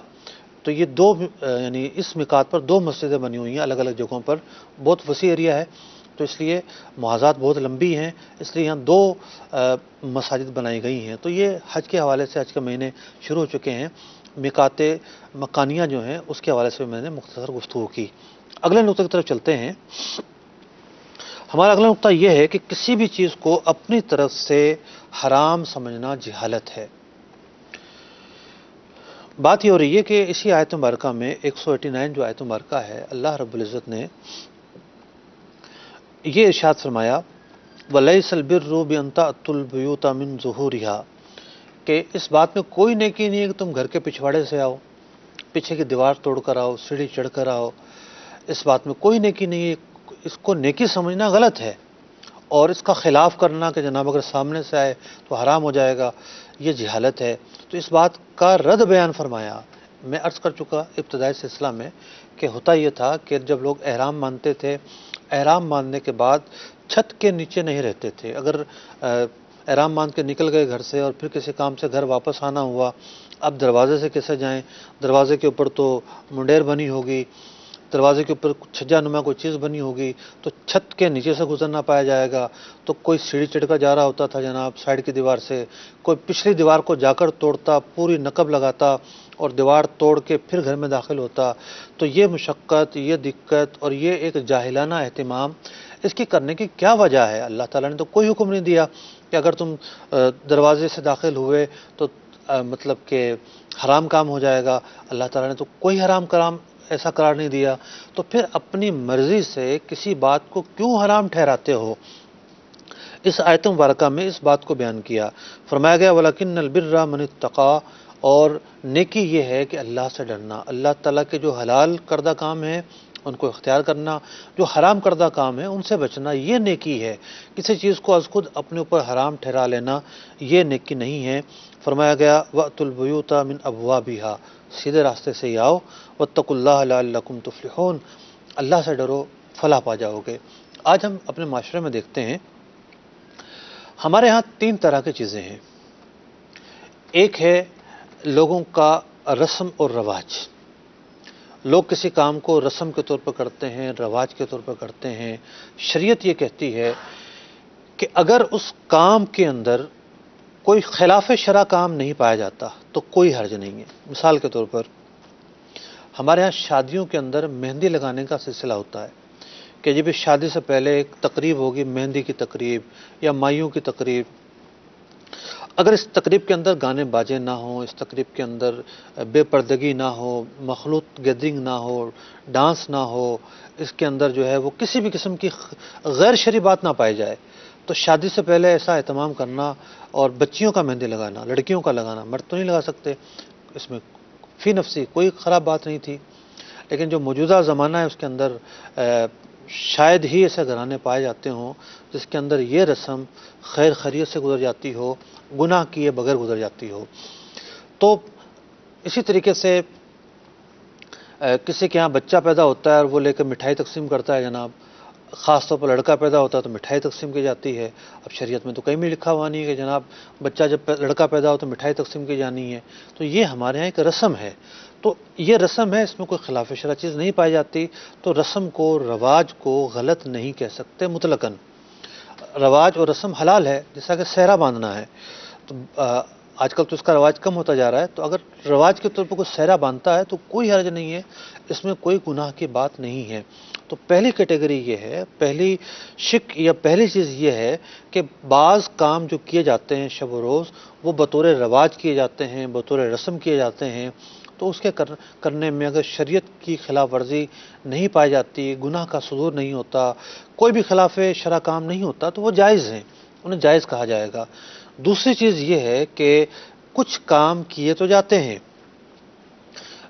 تو یہ 2 یعنی اس میقات پر 2 مسجدیں بنی ہوئی ہیں الگ الگ جگہوں پر. بہت وسیع ایریا ہے تو اس لیے محاذات بہت لمبی ہیں، اس لیے یہاں 2 مساجد بنائی گئی ہیں. تو یہ حج کے حوالے سے، حج کے مہینے شروع ہو چکے ہیں، میقات مکانیہ جو ہیں اس کے حوالے سے میں نے مختصر گفتگو کی. اگلے نقطے کی طرف چلتے ہیں. ہمارا اگلا نقطہ یہ ہے کہ کسی بھی چیز کو اپنی طرف سے حرام سمجھنا جہالت ہے. بات یہ ہو رہی ہے کہ اسی آیت مبارکہ میں 189 جو آیت مبارکہ ہے، اللہ رب العزت نے یہ ارشاد فرمایا وَلَيْسَ الْبِرُّ بِأَن تَأْتُوا الْبُيُوتَ مِن ظُهُورِهَا، کہ اس بات میں کوئی نیکی نہیں ہے کہ تم گھر کے پچھواڑے سے آؤ، پیچھے کی دیوار توڑ کر آؤ، سیڑھی چڑھ کر آؤ. اس بات میں کوئی نیکی نہیں ہے. اس کو نیکی سمجھنا غلط ہے، اور اس کا خلاف کرنا کہ جناب اگر سامنے سے آئے تو حرام ہو جائے گا، یہ جہالت ہے. تو اس بات کا رد بیان فرمایا. میں عرض کر چکا ابتدائی سلسلہ میں کہ ہوتا یہ تھا کہ جب لوگ احرام باندھتے تھے، احرام باندھنے کے بعد چھت کے نیچے نہیں رہتے تھے. اگر احرام باندھ کے نکل گئے گھر سے اور پھر کسی کام سے گھر واپس آنا ہوا، اب دروازے سے کیسے جائیں؟ دروازے کے اوپر تو منڈیر بنی ہوگی، دروازے کے اوپر چھجا نما کوئی چیز بنی ہوگی، تو چھت کے نیچے سے گزرنا پایا جائے گا. تو کوئی سیڑھی چڑھ کر جا رہا ہوتا تھا جناب سائڈ کی دیوار سے، کوئی پچھلی دیوار کو جا کر توڑتا، پوری نقب لگاتا اور دیوار توڑ کے پھر گھر میں داخل ہوتا. تو یہ مشقت، یہ دقت اور یہ ایک جاہلانہ اہتمام، اس کی کرنے کی کیا وجہ ہے؟ اللہ تعالیٰ نے تو کوئی حکم نہیں دیا کہ اگر تم دروازے سے داخل ہوئے تو مطلب کہ حرام کام ہو جائے گا. اللہ تعالیٰ نے تو کوئی حرام کام ایسا قرار نہیں دیا. تو پھر اپنی مرضی سے کسی بات کو کیوں حرام ٹھہراتے ہو؟ اس آیت مبارکہ میں اس بات کو بیان کیا. فرمایا گیا وَلَكِنَّ الْبِرَّ مَنِ اتَّقَىٰ، اور نیکی یہ ہے کہ اللہ سے ڈرنا، اللہ تعالیٰ کے جو حلال کردہ کام ہیں ان کو اختیار کرنا، جو حرام کردہ کام ہے ان سے بچنا، یہ نیکی ہے. کسی چیز کو از خود اپنے اوپر حرام ٹھہرا لینا یہ نیکی نہیں ہے. فرمایا گیا وَأْتُوا الْبُيُوتَ مِنْ أَبْوَابِهَا، سیدھے راستے سے ہی آؤ. وَاتَّقُوا اللَّهَ لَعَلَّكُمْ تُفْلِحُونَ، اللہ سے ڈرو فلاح پا جاؤ گے. آج ہم اپنے معاشرے میں دیکھتے ہیں ہمارے ہاں 3 طرح کی چیزیں ہیں. ایک ہے لوگوں کا رسم اور رواج. لوگ کسی کام کو رسم کے طور پر کرتے ہیں، رواج کے طور پر کرتے ہیں. شریعت یہ کہتی ہے کہ اگر اس کام کے اندر کوئی خلاف شرع کام نہیں پایا جاتا تو کوئی حرج نہیں ہے. مثال کے طور پر ہمارے ہاں شادیوں کے اندر مہندی لگانے کا سلسلہ ہوتا ہے کہ جب اس شادی سے پہلے ایک تقریب ہوگی، مہندی کی تقریب یا مائیوں کی تقریب. اگر اس تقریب کے اندر گانے باجے نہ ہوں، اس تقریب کے اندر بے پردگی نہ ہو، مخلوط گیدرنگ نہ ہو، ڈانس نہ ہو، اس کے اندر جو ہے وہ کسی بھی قسم کی غیر شرعی بات نہ پائی جائے، تو شادی سے پہلے ایسا اہتمام کرنا اور بچیوں کا مہندی لگانا، لڑکیوں کا لگانا، مرد تو نہیں لگا سکتے، اس میں فی نفسی کوئی خراب بات نہیں تھی. لیکن جو موجودہ زمانہ ہے اس کے اندر شاید ہی ایسے گھرانے پائے جاتے ہوں جس کے اندر یہ رسم خیر خیریت سے گزر جاتی ہو، گناہ کیے بغیر گزر جاتی ہو. تو اسی طریقے سے کسی کے ہاں بچہ پیدا ہوتا ہے اور وہ لے کر مٹھائی تقسیم کرتا ہے جناب. خاص طور پر لڑکا پیدا ہوتا ہے تو مٹھائی تقسیم کی جاتی ہے. اب شریعت میں تو کہیں بھی لکھا ہوا نہیں ہے کہ جناب بچہ جب لڑکا پیدا ہو تو مٹھائی تقسیم کی جانی ہے. تو یہ ہمارے ہاں ایک رسم ہے. تو یہ رسم ہے، اس میں کوئی خلاف شرع چیز نہیں پائی جاتی. تو رسم کو، رواج کو غلط نہیں کہہ سکتے مطلقاً. رواج اور رسم حلال ہے، جیسا کہ سہرا باندھنا ہے. تو آج کل تو اس کا رواج کم ہوتا جا رہا ہے، تو اگر رواج کے طور پر کوئی سہرا باندھتا ہے تو کوئی حرج نہیں ہے، اس میں کوئی گناہ کی بات نہیں ہے۔ تو پہلی کیٹیگری یہ ہے، پہلی شک یا پہلی چیز یہ ہے کہ بعض کام جو کیے جاتے ہیں شب و روز، وہ بطور رواج کیے جاتے ہیں، بطور رسم کیے جاتے ہیں، تو اس کے کرنے میں اگر شریعت کی خلاف ورزی نہیں پائی جاتی، گناہ کا صدور نہیں ہوتا، کوئی بھی خلاف شرع کام نہیں ہوتا، تو وہ جائز ہیں، انہیں جائز کہا جائے گا۔ دوسری چیز یہ ہے کہ کچھ کام کیے تو جاتے ہیں،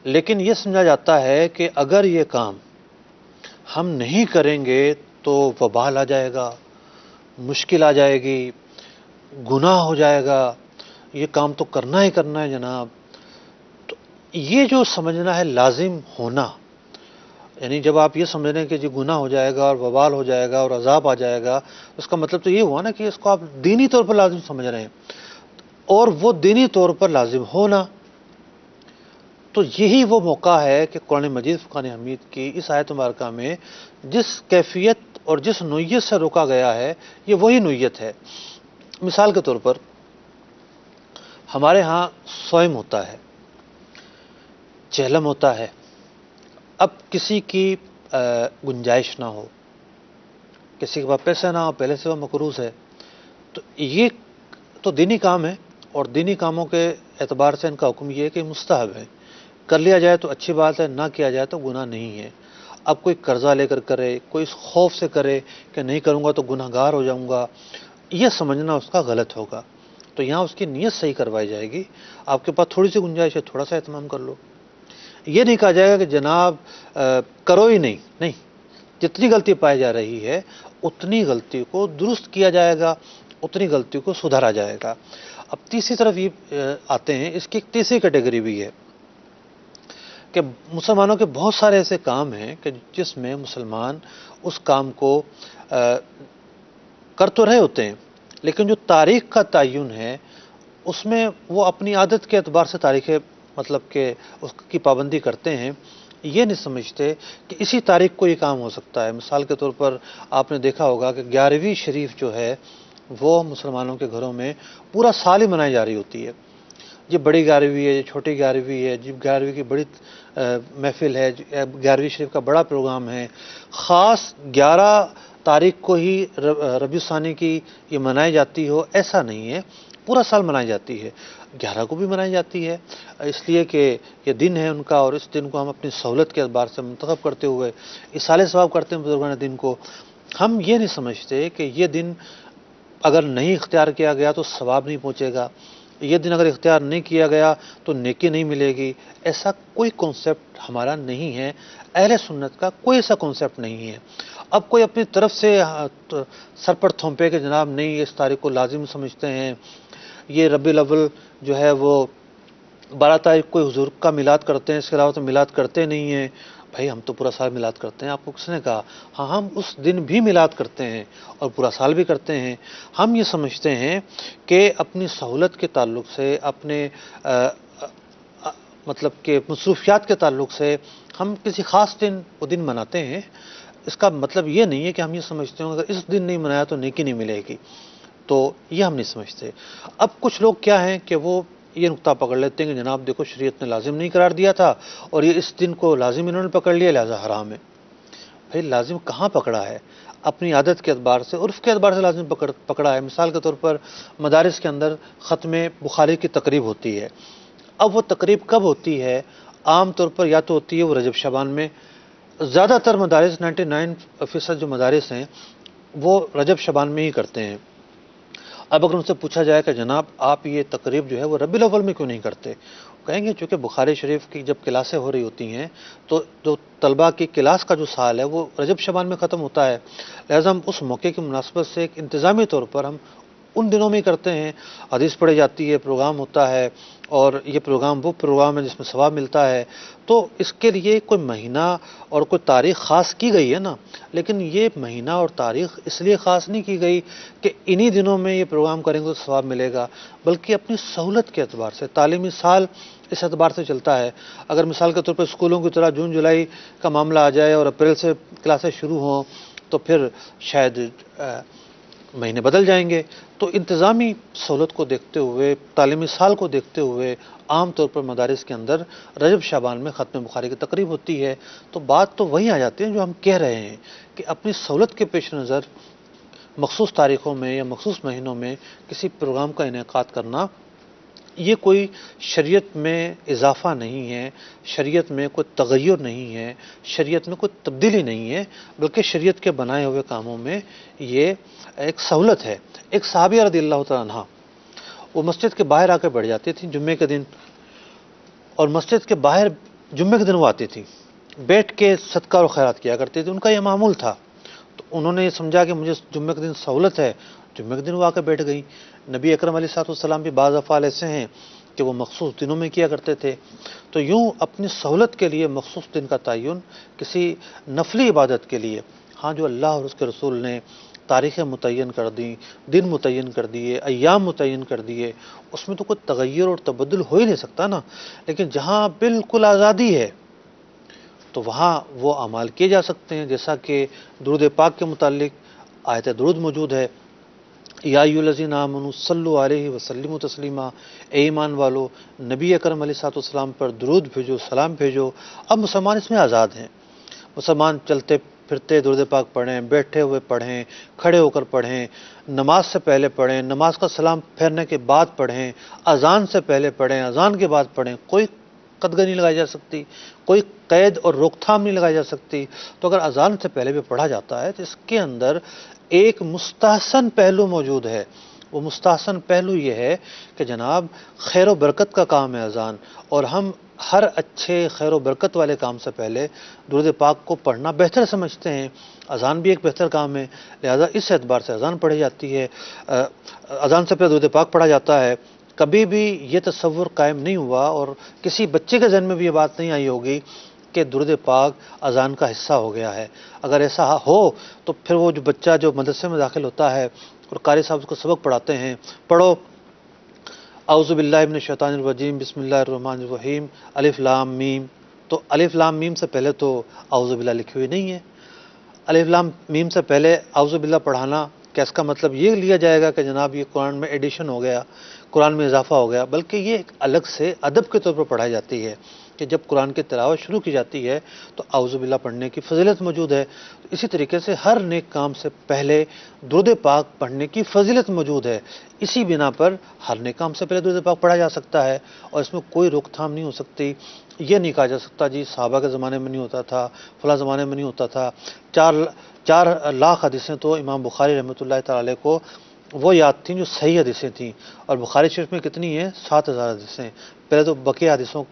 لیکن یہ سمجھا جاتا ہے کہ اگر یہ کام ہم نہیں کریں گے تو وبال آ جائے گا، مشکل آ جائے گی، گناہ ہو جائے گا، یہ کام تو کرنا ہی کرنا ہے جناب۔ تو یہ جو سمجھنا ہے لازم ہونا، یعنی جب آپ یہ سمجھ رہے ہیں کہ جی گناہ ہو جائے گا اور وبال ہو جائے گا اور عذاب آ جائے گا، اس کا مطلب تو یہ ہوا نا کہ اس کو آپ دینی طور پر لازم سمجھ رہے ہیں، اور وہ دینی طور پر لازم ہونا، تو یہی وہ موقع ہے کہ قرآن مجید فرقان حمید کی اس آیت مبارکہ میں جس کیفیت اور جس نوعیت سے روکا گیا ہے، یہ وہی نوعیت ہے۔ مثال کے طور پر ہمارے ہاں صوم ہوتا ہے، چہلم ہوتا ہے، اب کسی کی گنجائش نہ ہو، کسی کے پاس پیسے نہ ہو، پہلے سے وہ مقروض ہے، تو یہ تو دینی کام ہے، اور دینی کاموں کے اعتبار سے ان کا حکم یہ ہے کہ مستحب ہے، کر لیا جائے تو اچھی بات ہے، نہ کیا جائے تو گناہ نہیں ہے۔ اب کوئی قرضہ لے کر کرے، کوئی اس خوف سے کرے کہ نہیں کروں گا تو گناہ گار ہو جاؤں گا، یہ سمجھنا اس کا غلط ہوگا۔ تو یہاں اس کی نیت صحیح کروائی جائے گی، آپ کے پاس تھوڑی سی گنجائش ہے، تھوڑا سا اہتمام کر لو۔ یہ نہیں کہا جائے گا کہ جناب کرو ہی نہیں، جتنی غلطی پائی جا رہی ہے اتنی غلطی کو درست کیا جائے گا، اتنی غلطی کو سدھارا جائے گا۔ اب تیسری طرف یہ آتے ہیں، اس کی ایک تیسری کیٹیگری بھی ہے کہ مسلمانوں کے بہت سارے ایسے کام ہیں کہ جس میں مسلمان اس کام کو کر تو رہے ہوتے ہیں، لیکن جو تاریخ کا تعین ہے اس میں وہ اپنی عادت کے اعتبار سے تاریخ مطلب کہ اس کی پابندی کرتے ہیں، یہ نہیں سمجھتے کہ اسی تاریخ کو یہ کام ہو سکتا ہے۔ مثال کے طور پر آپ نے دیکھا ہوگا کہ 11ویں شریف جو ہے وہ مسلمانوں کے گھروں میں پورا سال ہی منائی جا رہی ہوتی ہے۔ یہ بڑی 11ویں ہے، یہ چھوٹی 11ویں ہے، جب 11ویں کی بڑی محفل ہے، 11ویں شریف کا بڑا پروگرام ہے، خاص 11 تاریخ کو ہی ربیع الثانی کی یہ منائی جاتی ہو، ایسا نہیں ہے، پورا سال منائی جاتی ہے، 11 کو بھی منائی جاتی ہے، اس لیے کہ یہ دن ہے ان کا، اور اس دن کو ہم اپنی سہولت کے اعتبار سے منتخب کرتے ہوئے اصالِ ثواب کرتے ہیں بزرگان دن کو۔ ہم یہ نہیں سمجھتے کہ یہ دن اگر نہیں اختیار کیا گیا تو ثواب نہیں پہنچے گا، یہ دن اگر اختیار نہیں کیا گیا تو نیکی نہیں ملے گی، ایسا کوئی کانسیپٹ ہمارا نہیں ہے، اہل سنت کا کوئی ایسا کانسیپٹ نہیں ہے۔ اب کوئی اپنی طرف سے سر پر تھوپے کہ جناب نہیں اس تاریخ کو لازم سمجھتے ہیں، یہ ربیع الاول جو ہے وہ 12 تاریخ کو حضور کا میلاد کرتے ہیں، اس کے علاوہ تو میلاد کرتے نہیں ہیں۔ بھائی ہم تو پورا سال میلاد کرتے ہیں، آپ کو کس نے کہا؟ ہاں ہم اس دن بھی میلاد کرتے ہیں اور پورا سال بھی کرتے ہیں۔ ہم یہ سمجھتے ہیں کہ اپنی سہولت کے تعلق سے، اپنے مطلب کہ مصروفیات کے تعلق سے ہم کسی خاص دن وہ دن مناتے ہیں، اس کا مطلب یہ نہیں ہے کہ ہم یہ سمجھتے ہیں اگر اس دن نہیں منایا تو نیکی نہیں ملے گی، تو یہ ہم نہیں سمجھتے۔ اب کچھ لوگ کیا ہیں کہ وہ یہ نقطہ پکڑ لیتے ہیں کہ جناب دیکھو شریعت نے لازم نہیں قرار دیا تھا اور یہ اس دن کو لازم انہوں نے پکڑ لیا لہذا حرام ہے۔ بھائی لازم کہاں پکڑا ہے؟ اپنی عادت کے اعتبار سے، عرف کے اعتبار سے لازم پکڑا ہے۔ مثال کے طور پر مدارس کے اندر ختم بخاری کی تقریب ہوتی ہے، اب وہ تقریب کب ہوتی ہے؟ عام طور پر یا تو ہوتی ہے وہ رجب شعبان میں، زیادہ تر مدارس 99% جو مدارس ہیں وہ رجب شعبان میں ہی کرتے ہیں۔ اب اگر ان سے پوچھا جائے کہ جناب آپ یہ تقریب جو ہے وہ ربیع الاول میں کیوں نہیں کرتے؟ کہیں گے چونکہ بخاری شریف کی جب کلاسیں ہو رہی ہوتی ہیں تو جو طلباء کی کلاس کا جو سال ہے وہ رجب شعبان میں ختم ہوتا ہے، لہذا ہم اس موقع کی مناسبت سے ایک انتظامی طور پر ہم ان دنوں میں ہی کرتے ہیں، حدیث پڑھی جاتی ہے، پروگرام ہوتا ہے، اور یہ پروگرام وہ پروگرام ہے جس میں ثواب ملتا ہے، تو اس کے لیے کوئی مہینہ اور کوئی تاریخ خاص کی گئی ہے نا، لیکن یہ مہینہ اور تاریخ اس لیے خاص نہیں کی گئی کہ انہی دنوں میں یہ پروگرام کریں گے تو ثواب ملے گا، بلکہ اپنی سہولت کے اعتبار سے، تعلیمی سال اس اعتبار سے چلتا ہے۔ اگر مثال کے طور پر اسکولوں کی طرح جون جولائی کا معاملہ آ جائے اور اپریل سے کلاسیں شروع ہوں تو پھر شاید مہینے بدل جائیں گے. تو انتظامی سہولت کو دیکھتے ہوئے، تعلیمی سال کو دیکھتے ہوئے عام طور پر مدارس کے اندر رجب شعبان میں ختم بخاری کی تقریب ہوتی ہے. تو بات تو وہی آ جاتی ہے جو ہم کہہ رہے ہیں کہ اپنی سہولت کے پیش نظر مخصوص تاریخوں میں یا مخصوص مہینوں میں کسی پروگرام کا انعقاد کرنا، یہ کوئی شریعت میں اضافہ نہیں ہے، شریعت میں کوئی تغیر نہیں ہے، شریعت میں کوئی تبدیلی نہیں ہے، بلکہ شریعت کے بنائے ہوئے کاموں میں یہ ایک سہولت ہے. ایک صحابیہ رضی اللہ تعالیٰ عنہ، وہ مسجد کے باہر آ کے بیٹھ جاتی تھیں جمعے کے دن، اور مسجد کے باہر جمعے کے دن وہ آتی تھیں، بیٹھ کے صدقہ اور خیرات کیا کرتی تھی. ان کا یہ معمول تھا. تو انہوں نے یہ سمجھا کہ مجھے جمعے کے دن سہولت ہے، جمعے کے دن وہ آ کے بیٹھ گئی. نبی اکرم علیہ الصلوۃ والسلام بھی بعض افعال ایسے ہیں کہ وہ مخصوص دنوں میں کیا کرتے تھے. تو یوں اپنی سہولت کے لیے مخصوص دن کا تعین کسی نفلی عبادت کے لیے، ہاں جو اللہ اور اس کے رسول نے تاریخیں متعین کر دیں، دن متعین کر دیے، ایام متعین کر دیے، اس میں تو کوئی تغیر اور تبدل ہو ہی نہیں سکتا نا. لیکن جہاں بالکل آزادی ہے تو وہاں وہ اعمال کیے جا سکتے ہیں، جیسا کہ درود پاک کے متعلق آیت درود موجود ہے، یا ایھا الذین آمنوا صلوا علیہ وسلموا تسلیما، اے ایمان والو نبی اکرم علیہ الصلوۃ والسلام پر درود بھیجو، سلام بھیجو. اب مسلمان اس میں آزاد ہیں. مسلمان چلتے پھرتے درود پاک پڑھیں، بیٹھے ہوئے پڑھیں، کھڑے ہو کر پڑھیں، نماز سے پہلے پڑھیں، نماز کا سلام پھیرنے کے بعد پڑھیں، اذان سے پہلے پڑھیں، اذان کے بعد پڑھیں. کوئی قدغن نہیں لگائی جا سکتی، کوئی قید اور روک تھام نہیں لگائی جا سکتی. تو اگر اذان سے پہلے بھی پڑھا جاتا ہے تو اس کے اندر ایک مستحسن پہلو موجود ہے. وہ مستحسن پہلو یہ ہے کہ جناب خیر و برکت کا کام ہے اذان، اور ہم ہر اچھے خیر و برکت والے کام سے پہلے درود پاک کو پڑھنا بہتر سمجھتے ہیں. اذان بھی ایک بہتر کام ہے، لہذا اس اعتبار سے اذان پڑھی جاتی ہے، اذان سے پہلے درود پاک پڑھا جاتا ہے. کبھی بھی یہ تصور قائم نہیں ہوا اور کسی بچے کے ذہن میں بھی یہ بات نہیں آئی ہوگی کہ درود پاک اذان کا حصہ ہو گیا ہے. اگر ایسا ہو تو پھر وہ جو بچہ جو مدرسے میں داخل ہوتا ہے اور قاری صاحب اس کو سبق پڑھاتے ہیں، پڑھو اعوذ باللہ من الشیطان الرجیم بسم اللہ الرحمن الرحیم الف لام میم، تو الف لام میم سے پہلے تو اعوذ باللہ لکھی ہوئی نہیں ہے. الف لام میم سے پہلے اعوذ باللہ پڑھانا کہ اس کا مطلب یہ لیا جائے گا کہ جناب یہ قرآن میں ایڈیشن ہو گیا، قرآن میں اضافہ ہو گیا، بلکہ یہ ایک الگ سے ادب کے طور پر پڑھائی جاتی ہے کہ جب قرآن کی تلاوت شروع کی جاتی ہے تو اعوذ باللہ پڑھنے کی فضیلت موجود ہے. اسی طریقے سے ہر نیک کام سے پہلے درود پاک پڑھنے کی فضیلت موجود ہے. اسی بنا پر ہر نیک کام سے پہلے درود پاک پڑھا جا سکتا ہے اور اس میں کوئی روک تھام نہیں ہو سکتی. یہ نہیں کہا جا سکتا جی صحابہ کے زمانے میں نہیں ہوتا تھا، فلاں زمانے میں نہیں ہوتا تھا. 4 لاکھ حدیثیں تو امام بخاری رحمۃ اللہ تعالی علیہ کو وہ یاد تھیں جو صحیح حدیثیں تھیں، اور بخاری شریف میں کتنی ہیں؟ 7,000 حدیثیں. پہلے تو بقیہ حدیثوں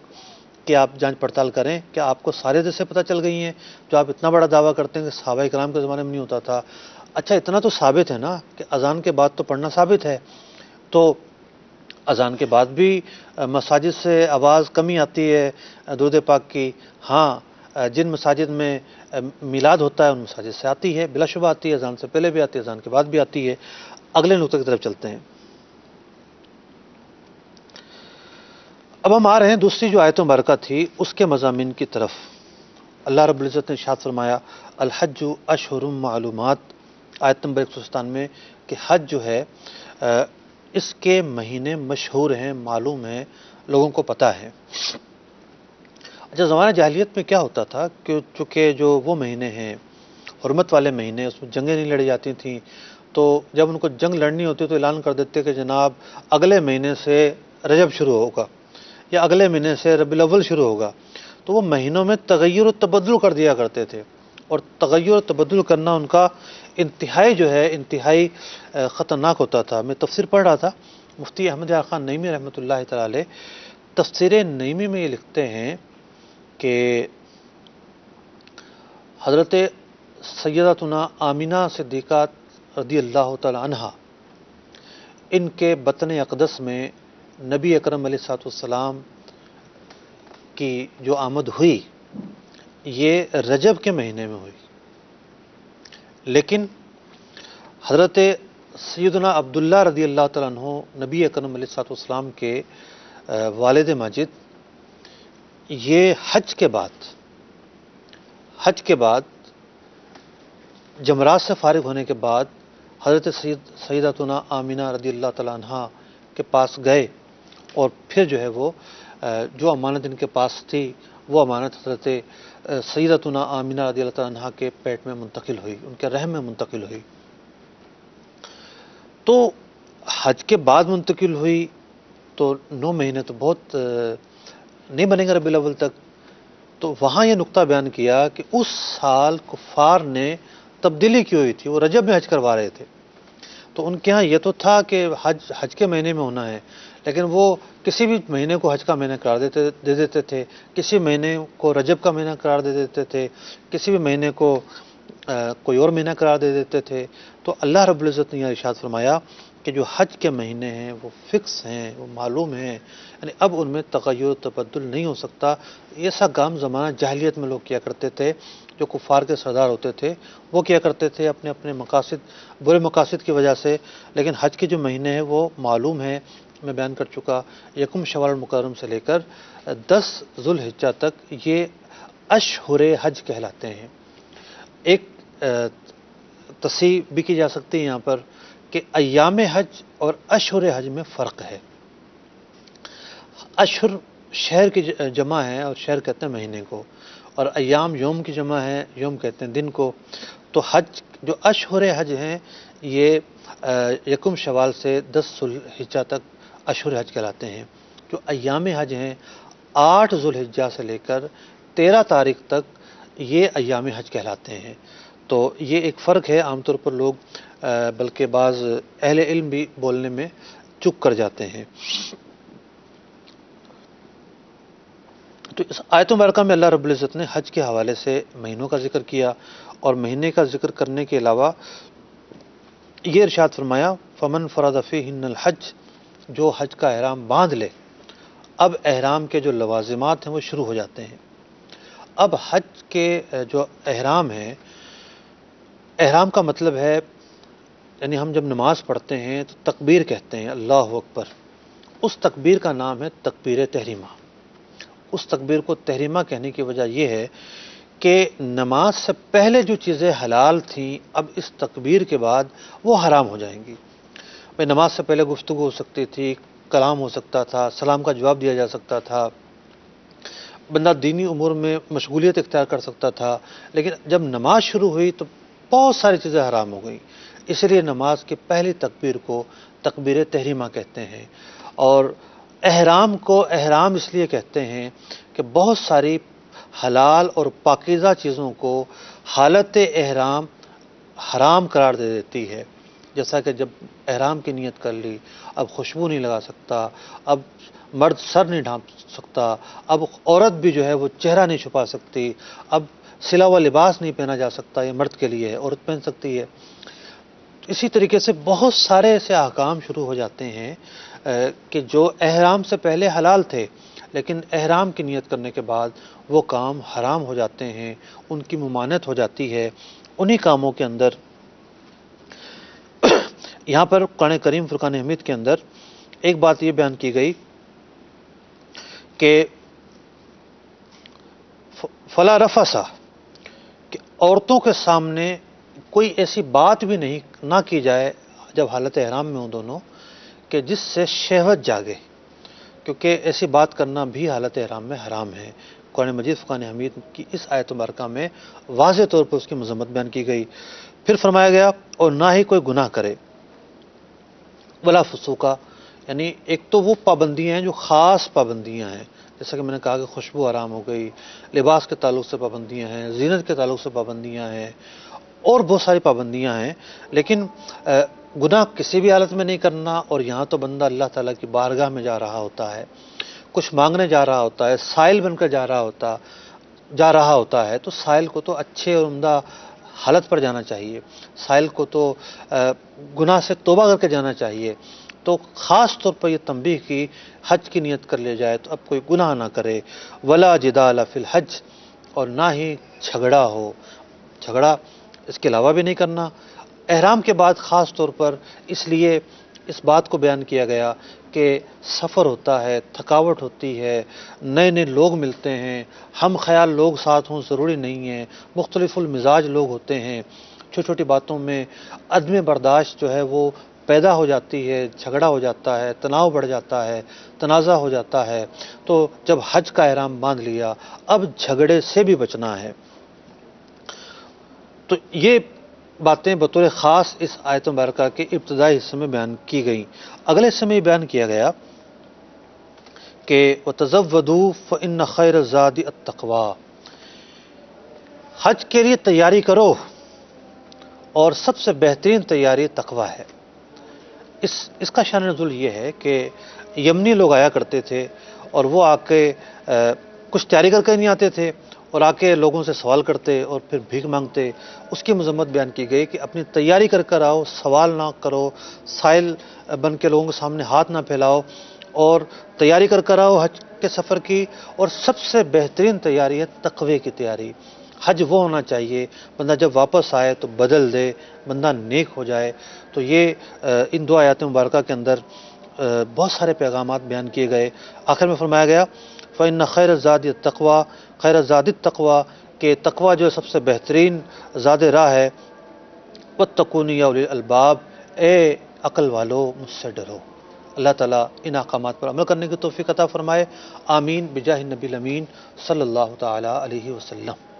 کہ آپ جانچ پڑتال کریں کہ آپ کو سارے حدیثیں پتہ چل گئی ہیں جو آپ اتنا بڑا دعویٰ کرتے ہیں کہ صحابہ کرام کے زمانے میں نہیں ہوتا تھا. اچھا اتنا تو ثابت ہے نا کہ اذان کے بعد تو پڑھنا ثابت ہے. تو اذان کے بعد بھی مساجد سے آواز کمی آتی ہے درود پاک کی. ہاں جن مساجد میں میلاد ہوتا ہے ان مساجد سے آتی ہے، بلا شبہ آتی ہے، اذان سے پہلے بھی آتی ہے، اذان کے بعد بھی آتی ہے. اگلے نقطے کی طرف چلتے ہیں. اب ہم آ رہے ہیں دوسری جو آیت مبارکہ تھی اس کے مضامین کی طرف. اللہ رب العزت نے ارشاد فرمایا الحج اشہر معلومات، آیت نمبر 197 کہ حج جو ہے اس کے مہینے مشہور ہیں، معلوم ہیں، لوگوں کو پتہ ہے. اچھا زمانہ جاہلیت میں کیا ہوتا تھا کہ چونکہ جو وہ مہینے ہیں حرمت والے مہینے، اس میں جنگیں نہیں لڑی جاتی تھیں، تو جب ان کو جنگ لڑنی ہوتی تو اعلان کر دیتے کہ جناب اگلے مہینے سے رجب شروع ہوگا یا اگلے مہینے سے ربیع الاول شروع ہوگا. تو وہ مہینوں میں تغیر و تبدل کر دیا کرتے تھے، اور تغیر و تبدل کرنا ان کا انتہائی خطرناک ہوتا تھا. میں تفسیر پڑھ رہا تھا، مفتی احمد یار خان نعیمی رحمۃ اللہ تعالی علیہ تفسیر نعیمی میں یہ لکھتے ہیں کہ حضرت سیدتنا آمینہ صدیقہ رضی اللہ تعالی عنہا، ان کے بطن اقدس میں نبی اکرم علیہ الصلوۃ والسلام کی جو آمد ہوئی یہ رجب کے مہینے میں ہوئی. لیکن حضرت سیدنا عبداللہ رضی اللہ تعالیٰ عنہ نبی اکرم علیہ الصلوۃ والسلام کے والد ماجد، یہ حج کے بعد جمرات سے فارغ ہونے کے بعد حضرت سیدتنا آمینہ رضی اللہ تعالیٰ عنہ کے پاس گئے اور پھر جو ہے وہ جو امانت ان کے پاس تھی وہ امانت حضرت سیدتنا آمینہ رضی اللہ تعالیٰ عنہ کے پیٹ میں منتقل ہوئی، ان کے رحم میں منتقل ہوئی۔ تو حج کے بعد منتقل ہوئی تو 9 مہینے تو بہت نہیں بنے گا ربیع الاول تک، تو وہاں یہ نقطہ بیان کیا کہ اس سال کفار نے تبدیلی کی ہوئی تھی، وہ رجب میں حج کروا رہے تھے، تو ان کے ہاں یہ تو تھا کہ حج کے مہینے میں ہونا ہے، لیکن وہ کسی بھی مہینے کو حج کا مہینہ قرار دے دیتے تھے، کسی مہینے کو رجب کا مہینہ قرار دے دیتے تھے، کسی بھی مہینے کو کوئی اور مہینہ قرار دے دیتے تھے۔ تو اللہ رب العزت نے یہ ارشاد فرمایا کہ جو حج کے مہینے ہیں وہ فکس ہیں، وہ معلوم ہیں، یعنی اب ان میں تغیر و تبدل نہیں ہو سکتا۔ ایسا کام زمانہ جاہلیت میں لوگ کیا کرتے تھے، جو کفار کے سردار ہوتے تھے وہ کیا کرتے تھے اپنے اپنے مقاصد، برے مقاصد کی وجہ سے، لیکن حج کے جو مہینے ہیں وہ معلوم ہیں۔ میں بیان کر چکا، 1 شوال المکرم سے لے کر 10 ذوالحجہ تک یہ اشہر حج کہلاتے ہیں۔ ایک تصحیح بھی کی جا سکتی ہے یہاں پر کہ ایام حج اور اشہر حج میں فرق ہے۔ اشہر شہر کی جمع ہے اور شہر کہتے ہیں مہینے کو، اور ایام یوم کی جمع ہے، یوم کہتے ہیں دن کو۔ تو حج جو اشہر حج ہیں یہ 1 شوال سے 10 ذوالحجہ تک اشہر حج کہلاتے ہیں۔ جو ایام حج ہیں 8 ذوالحجہ سے لے کر 13 تاریخ تک یہ ایام حج کہلاتے ہیں۔ تو یہ ایک فرق ہے، عام طور پر لوگ بلکہ بعض اہل علم بھی بولنے میں چک کر جاتے ہیں۔ تو اس آیت مبارکہ میں اللہ رب العزت نے حج کے حوالے سے مہینوں کا ذکر کیا، اور مہینے کا ذکر کرنے کے علاوہ یہ ارشاد فرمایا فمن فرض فیہن الحج، جو حج کا احرام باندھ لے۔ اب احرام کے جو لوازمات ہیں وہ شروع ہو جاتے ہیں۔ اب حج کے جو احرام ہے، احرام کا مطلب ہے، یعنی ہم جب نماز پڑھتے ہیں تو تکبیر کہتے ہیں، اللہ اکبر، اس تکبیر کا نام ہے تکبیر تحریمہ۔ اس تکبیر کو تحریمہ کہنے کی وجہ یہ ہے کہ نماز سے پہلے جو چیزیں حلال تھیں اب اس تکبیر کے بعد وہ حرام ہو جائیں گی۔ بھئی نماز سے پہلے گفتگو ہو سکتی تھی، کلام ہو سکتا تھا، سلام کا جواب دیا جا سکتا تھا، بندہ دینی امور میں مشغولیت اختیار کر سکتا تھا، لیکن جب نماز شروع ہوئی تو بہت ساری چیزیں حرام ہو گئیں۔ اس لیے نماز کی پہلی تکبیر کو تکبیر تحریمہ کہتے ہیں۔ اور احرام کو احرام اس لیے کہتے ہیں کہ بہت ساری حلال اور پاکیزہ چیزوں کو حالت احرام حرام قرار دے دیتی ہے۔ جیسا کہ جب احرام کی نیت کر لی، اب خوشبو نہیں لگا سکتا، اب مرد سر نہیں ڈھانپ سکتا، اب عورت بھی جو ہے وہ چہرہ نہیں چھپا سکتی، اب سلا ہوا لباس نہیں پہنا جا سکتا، یہ مرد کے لیے ہے، عورت پہن سکتی ہے۔ اسی طریقے سے بہت سارے ایسے احکام شروع ہو جاتے ہیں کہ جو احرام سے پہلے حلال تھے، لیکن احرام کی نیت کرنے کے بعد وہ کام حرام ہو جاتے ہیں، ان کی ممانعت ہو جاتی ہے۔ انہی کاموں کے اندر یہاں پر قرآن کریم فرقان حمید کے اندر ایک بات یہ بیان کی گئی کہ فلا رفث، کہ عورتوں کے سامنے کوئی ایسی بات بھی نہ کی جائے جب حالت احرام میں ہوں دونوں کہ جس سے شہوت جاگے، کیونکہ ایسی بات کرنا بھی حالت احرام میں حرام ہے۔ قرآن مجید فرقان حمید کی اس آیت مبارکہ میں واضح طور پر اس کی مذمت بیان کی گئی۔ پھر فرمایا گیا اور نہ ہی کوئی گناہ کرے، ولا فسوقا، یعنی ایک تو وہ پابندیاں ہیں جو خاص پابندیاں ہیں، جیسا کہ میں نے کہا کہ خوشبو حرام ہو گئی، لباس کے تعلق سے پابندیاں ہیں، زینت کے تعلق سے پابندیاں ہیں، اور بہت ساری پابندیاں ہیں، لیکن گناہ کسی بھی حالت میں نہیں کرنا۔ اور یہاں تو بندہ اللہ تعالیٰ کی بارگاہ میں جا رہا ہوتا ہے، کچھ مانگنے جا رہا ہوتا ہے، سائل بن کر جا رہا ہوتا ہے، تو سائل کو تو اچھے اور عمدہ حالت پر جانا چاہیے، سائل کو تو گناہ سے توبہ کر کے جانا چاہیے۔ تو خاص طور پر یہ تنبیہ کی حج کی نیت کر لے جائے تو اب کوئی گناہ نہ کرے، ولا جدال فی الحج، اور نہ ہی جھگڑا ہو، جھگڑا اس کے علاوہ بھی نہیں کرنا۔ احرام کے بعد خاص طور پر اس لیے اس بات کو بیان کیا گیا کہ سفر ہوتا ہے، تھکاوٹ ہوتی ہے، نئے نئے لوگ ملتے ہیں، ہم خیال لوگ ساتھ ہوں ضروری نہیں ہے، مختلف المزاج لوگ ہوتے ہیں، چھوٹی چھوٹی باتوں میں عدم برداشت جو ہے وہ پیدا ہو جاتی ہے، جھگڑا ہو جاتا ہے، تناؤ بڑھ جاتا ہے، تنازع ہو جاتا ہے۔ تو جب حج کا احرام باندھ لیا، اب جھگڑے سے بھی بچنا ہے۔ تو یہ باتیں بطور خاص اس آیت مبارکہ کے ابتدائی حصے میں بیان کی گئیں۔ اگلے حصے میں بیان کیا گیا کہ وَتَزَوَّدُوا فَإِنَّ خَيْرَ الزَّادِ التَّقْوَىٰ، حج کے لیے تیاری کرو اور سب سے بہترین تیاری تقویٰ ہے۔ اس کا شان نزول یہ ہے کہ یمنی لوگ آیا کرتے تھے اور وہ آ کے کچھ تیاری کر کے نہیں آتے تھے اور آ کے لوگوں سے سوال کرتے اور پھر بھیک مانگتے۔ اس کی مذمت بیان کی گئی کہ اپنی تیاری کر کر آؤ، سوال نہ کرو، سائل بن کے لوگوں کے سامنے ہاتھ نہ پھیلاؤ، اور تیاری کر کر آؤ حج کے سفر کی۔ اور سب سے بہترین تیاری ہے تقوی کی تیاری۔ حج وہ ہونا چاہیے بندہ جب واپس آئے تو بدل دے، بندہ نیک ہو جائے۔ تو یہ ان دو آیات مبارکہ کے اندر بہت سارے پیغامات بیان کیے گئے۔ آخر میں فرمایا گیا فَإِنَّ خَيْرَ الزَّادِ التَّقْوَىٰ، خیر الزاد التقویٰ، کہ تقویٰ جو سب سے بہترین زاد راہ ہے۔ وَاتَّقُونِ يَا أُولِي الْأَلْبَابِ، اے عقل والو مجھ سے ڈرو۔ اللہ تعالیٰ ان احکامات پر عمل کرنے کی توفیق عطا فرمائے، آمین بجاہ النبی الامین صلی اللہ تعالیٰ علیہ وسلم۔